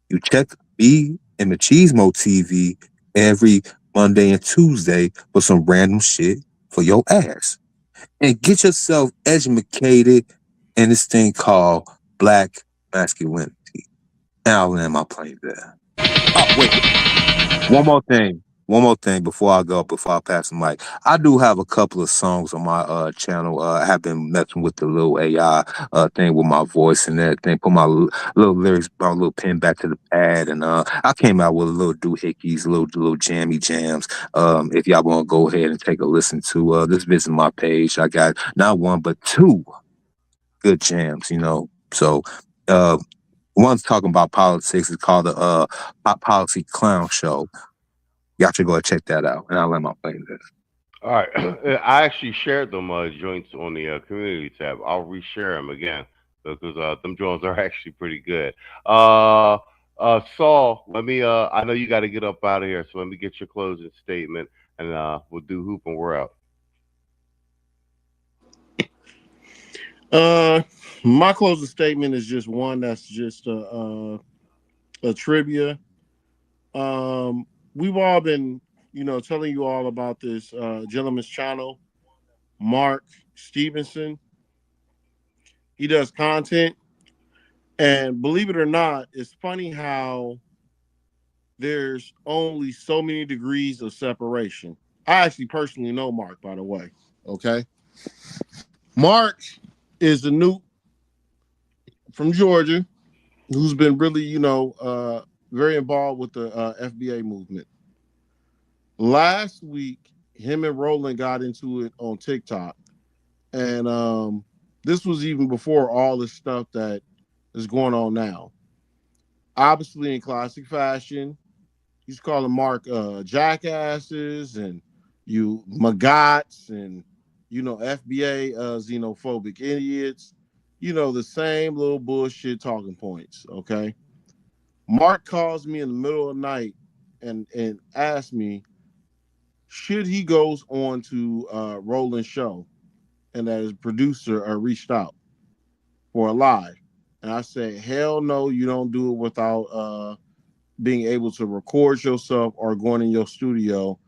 You check me and Machismo TV every Monday and Tuesday for some random shit for your ass. And get yourself educated in this thing called black masculinity. And I'll land my plane there. Oh, wait. One more thing before I pass the mic. I do have a couple of songs on my channel. I have been messing with the little AI thing with my voice and everything. Put my little lyrics, my little pen back to the pad, and I came out with a little doohickeys, little jammy jams. If y'all want to go ahead and take a listen to this, visit my page. I got not one but two good jams, you know. So one's talking about politics. It's called the Pop Policy Clown Show. Y'all should go and check that out, and I'll let my play this. All right. I actually shared them joints on the community tab. I'll reshare them again because them joints are actually pretty good. Saul, let me, I know you got to get up out of here, so let me get your closing statement, and we'll do hoop and we're out. My closing statement is just one that's just a trivia. We've all been, telling you all about this gentleman's channel, Mark Stevenson. He does content, and believe it or not, it's funny how there's only so many degrees of separation. I actually personally know Mark, by the way. Okay, Mark is a new from Georgia who's been really, very involved with the FBA movement. Last week, him and Roland got into it on TikTok. And this was even before all this stuff that is going on now. Obviously, in classic fashion, he's calling Mark jackasses and you maggots and, FBA xenophobic idiots. The same little bullshit talking points, okay? Mark calls me in the middle of the night and asks me, should he goes on to Roland's show, and that his producer reached out for a live. And I said, hell no, you don't do it without being able to record yourself or going in your studio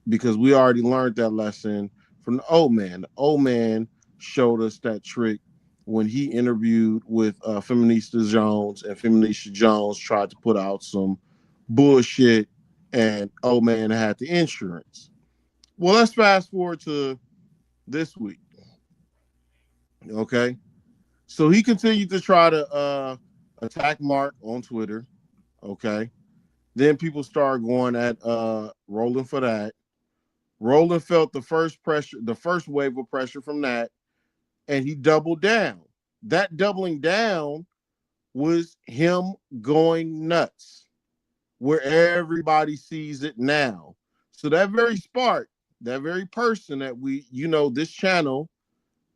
because we already learned that lesson from the old man. The old man showed us that trick when he interviewed with Feminista Jones, and Feminista Jones tried to put out some bullshit, and old man had the insurance. Well, let's fast forward to this week. Okay. So he continued to try to attack Mark on Twitter. Okay. Then people started going at Roland for that. Roland felt the first wave of pressure from that, and he doubled down. That doubling down was him going nuts, where everybody sees it now. So that very spark, that very person that we, this channel,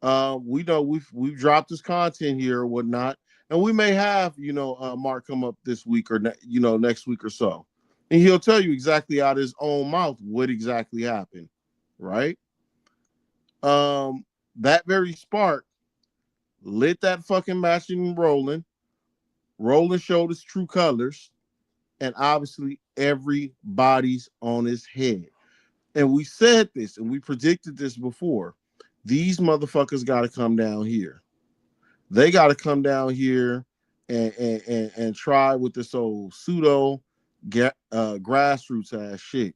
we know we've dropped this content here or whatnot, and we may have, Mark come up this week or next week or so, and he'll tell you exactly out of his own mouth what exactly happened, right? That very spark lit that fucking matching Roland. Roland showed his true colors, and obviously everybody's on his head. And we said this, and we predicted this before. These motherfuckers got to come down here. They got to come down here and try with this old pseudo grassroots ass shit.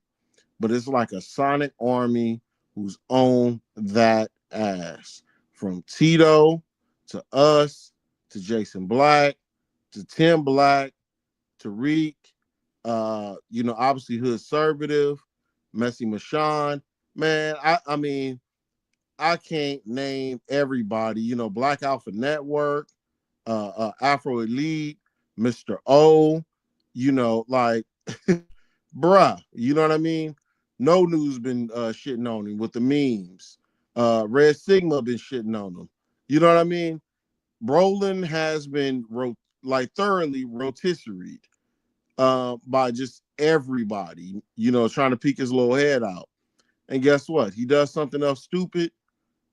But it's like a sonic army who's on that ass. From Tito to us to Jason Black to Tim Black to Reek, obviously Hood Conservative, Messy Mashawn. Man, I mean, I can't name everybody. Black Alpha Network, Afro Elite, Mr. O, bruh, you know what I mean? No News been shitting on him with the memes. Red Sigma been shitting on him. You know what I mean? Brolin has been thoroughly rotisseried by just everybody, trying to peek his little head out. And guess what? He does something else stupid,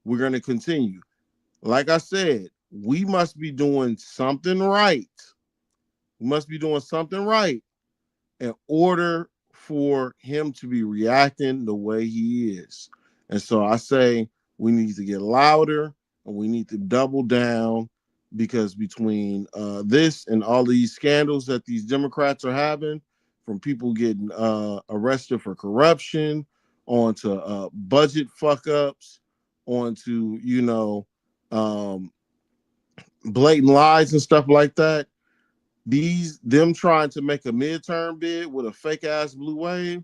we're going to continue. Like I said, we must be doing something right. We must be doing something right in order for him to be reacting the way he is. And so I say we need to get louder and we need to double down, because between this and all these scandals that these Democrats are having, from people getting arrested for corruption, onto budget fuck ups, onto blatant lies and stuff like that, them trying to make a midterm bid with a fake ass blue wave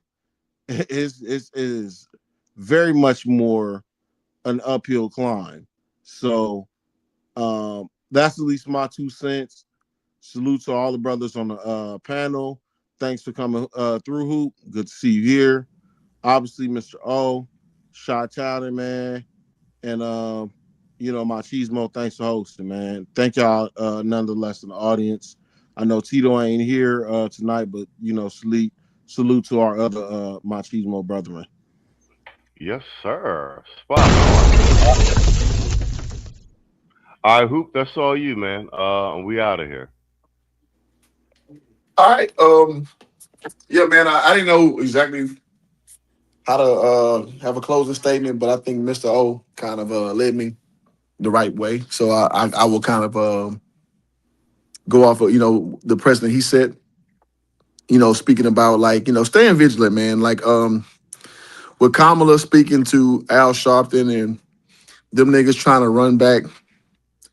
is very much more an uphill climb. So that's at least my 2 cents. Salute to all the brothers on the panel. Thanks for coming through, Hoop. Good to see you here. Obviously, Mr. O, Shot Talent, man. And Machismo, thanks for hosting, man. Thank y'all nonetheless in the audience. I know Tito ain't here tonight, but salute to our other Machismo brethren. Yes, sir. Spot on. All right, Hoop, that's all you, man. And we out of here. All right. Yeah, man, I didn't know exactly how to have a closing statement, but I think Mr. O kind of led me the right way. So I will kind of go off of, the precedent he set, speaking about staying vigilant, man. With Kamala speaking to Al Sharpton and them niggas trying to run back,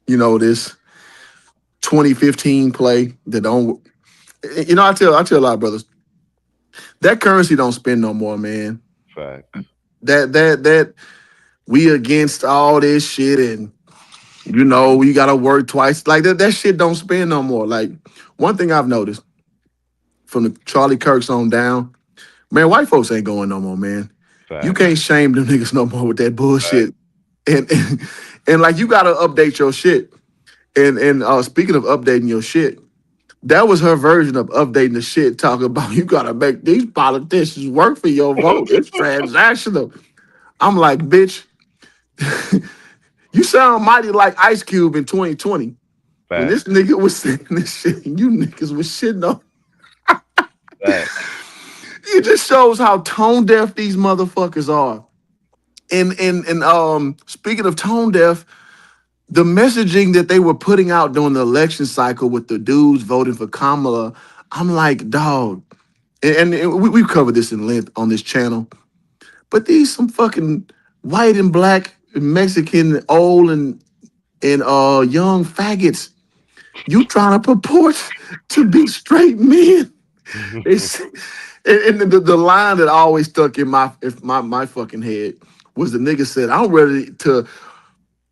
this 2015 play that don't, I tell a lot of brothers, that currency don't spend no more, man. Fact. That we against all this shit and you gotta work twice. Like that shit don't spend no more. Like, one thing I've noticed from the Charlie Kirks on down, man, white folks ain't going no more, man. Fact. You can't shame them niggas no more with that bullshit. And you gotta update your shit. And speaking of updating your shit, that was her version of updating the shit, talking about you gotta make these politicians work for your vote. It's transactional. I'm like, bitch, you sound mighty like Ice Cube in 2020. When this nigga was saying this shit, and you niggas was shitting on. It just shows how tone deaf these motherfuckers are. And speaking of tone deaf, the messaging that they were putting out during the election cycle with the dudes voting for Kamala, I'm like, dog. And we've covered this in length on this channel. But these some fucking white and black and Mexican, old and young faggots. You trying to purport to be straight men. And the line that always stuck in my fucking head was the nigga said, I'm ready to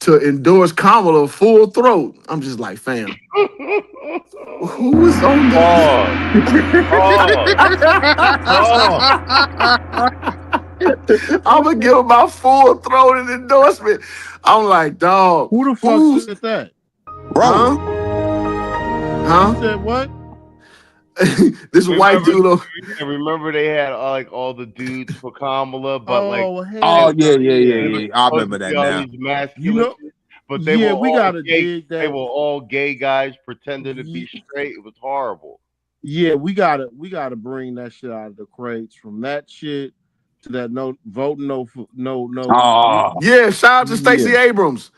endorse Kamala full throat. I'm just like, fam. Who was on I'm gonna give him my full throated endorsement. I'm like, dog. Who the fuck said that? Bro. Huh? You said what? This white dude. Remember they had all the dudes for Kamala, but yeah. I remember that now. But they were all gay guys pretending to be straight. It was horrible. Yeah, we gotta bring that shit out of the crates, from that shit to that no. Yeah, shout out to Stacey Abrams.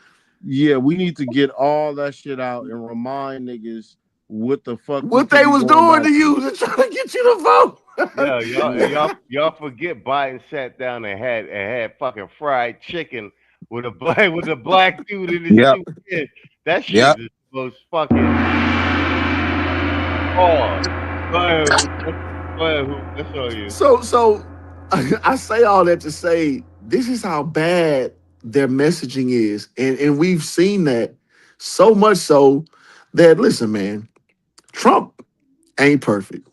Yeah, we need to get all that shit out and remind niggas what the fuck they was doing to you to try to get you to vote. Yeah, y'all forget Biden sat down and had fucking fried chicken with a black dude in his shit. That shit is the most fucking. Go ahead, that's all you. So I say all that to say this is how bad their messaging is, and we've seen that so much so that, listen, man, Trump ain't perfect.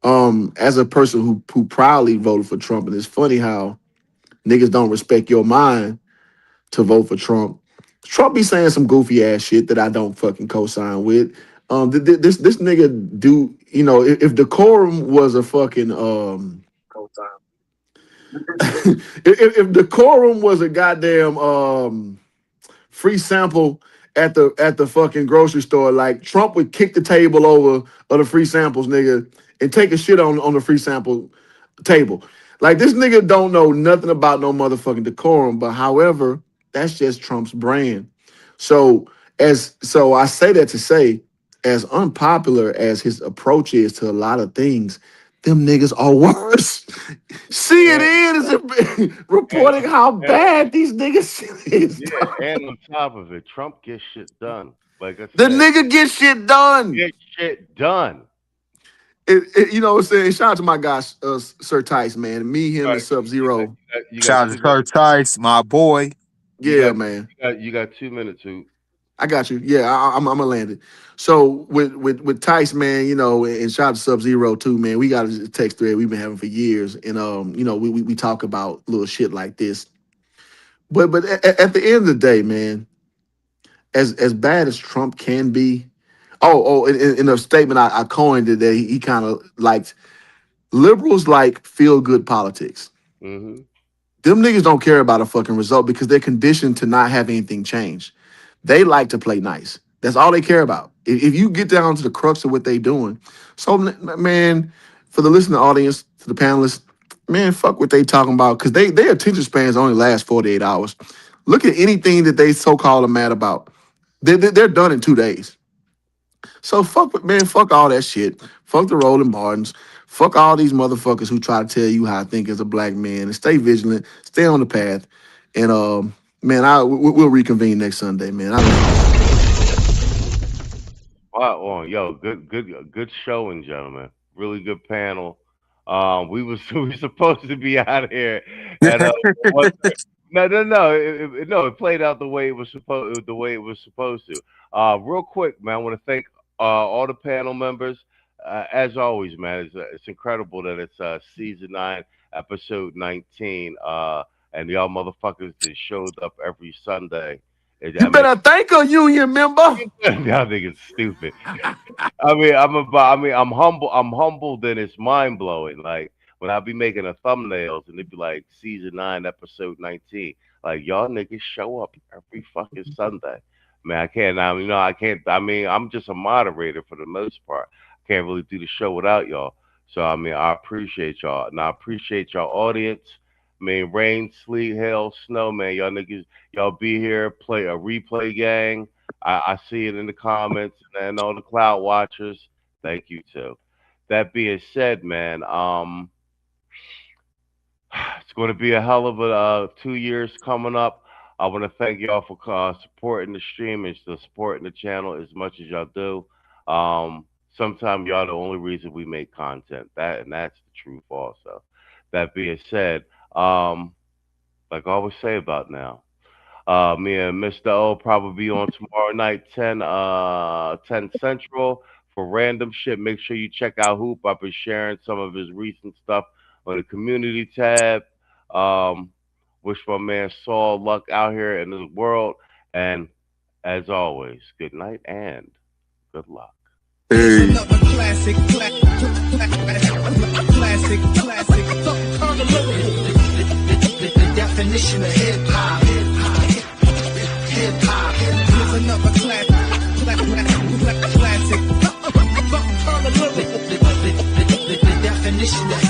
as a person who proudly voted for Trump, and it's funny how niggas don't respect your mind to vote for Trump. Trump be saying some goofy ass shit that I don't fucking co-sign with. This nigga do, you know, if decorum was a fucking if decorum was a goddamn free sample at the fucking grocery store, like Trump would kick the table over of the free samples, nigga, and take a shit on the free sample table. Like, this nigga don't know nothing about no motherfucking decorum, but however, that's just Trump's brand. So I say that to say, as unpopular as his approach is to a lot of things, them niggas are worse. CNN is reporting how bad these niggas is. Yeah, and on top of it, Trump gets shit done. Like I said, The nigga gets shit done. Get shit done. You know what I'm saying? Shout out to my guy, Sir Tice, man. Me, him, and Sub-Zero. Shout out to Sir Tice, my boy. Yeah, man. You got 2 minutes, Hoop. I got you. Yeah, I'm gonna land it. So with Tice, man, you know, and shout out to Sub-Zero too, man. We got a text thread we've been having for years, and you know, we talk about little shit like this. But at the end of the day, man, as bad as Trump can be, in a statement I coined today, he kind of liked liberals like feel good politics. Mm-hmm. Them niggas don't care about a fucking result because they're conditioned to not have anything change. They like to play nice. That's all they care about. If you get down to the crux of what they doing. So, man, for the listening audience, to the panelists, man, fuck what they talking about, because their attention spans only last 48 hours. Look at anything that they so-called are mad about. They're done in 2 days. So fuck all that shit. Fuck the Rolling Martins. Fuck all these motherfuckers who try to tell you how I think as a black man. And stay vigilant. Stay on the path. And man, we'll reconvene next Sunday, man. Wow, well, yo, good showing, gentlemen. Really good panel. We were supposed to be out of here. And, no. It played out the way it was supposed to. Real quick, man, I want to thank all the panel members. As always, man, it's incredible that it's season 9, episode 19, and y'all motherfuckers that showed up every Sunday. You better thank a union member. Y'all niggas stupid. I'm humbled and it's mind blowing. Like when I be making the thumbnails and it'd be like season 9, episode 19. Like y'all niggas show up every fucking Sunday. Man, I can't. I'm just a moderator for the most part. I can't really do the show without y'all. So I appreciate y'all, and I appreciate y'all audience. Rain, sleet, hail, snow, man. Y'all niggas, y'all be here, play a replay gang. I see it in the comments, and all the cloud watchers. Thank you too. That being said, man, it's going to be a hell of a 2 years coming up. I want to thank y'all for supporting the stream and supporting the channel as much as y'all do. Sometimes y'all the only reason we make content. That's the truth also. That being said, like I always say about now, me and Mr. O probably be on tomorrow night, 10 Central for random shit. Make sure you check out Hoop. I've been sharing some of his recent stuff on the community tab. Wish my man Saul luck out here in this world. And as always, good night and good luck. Hey. Classic. The definition of hip hop. Here's another classic. The definition of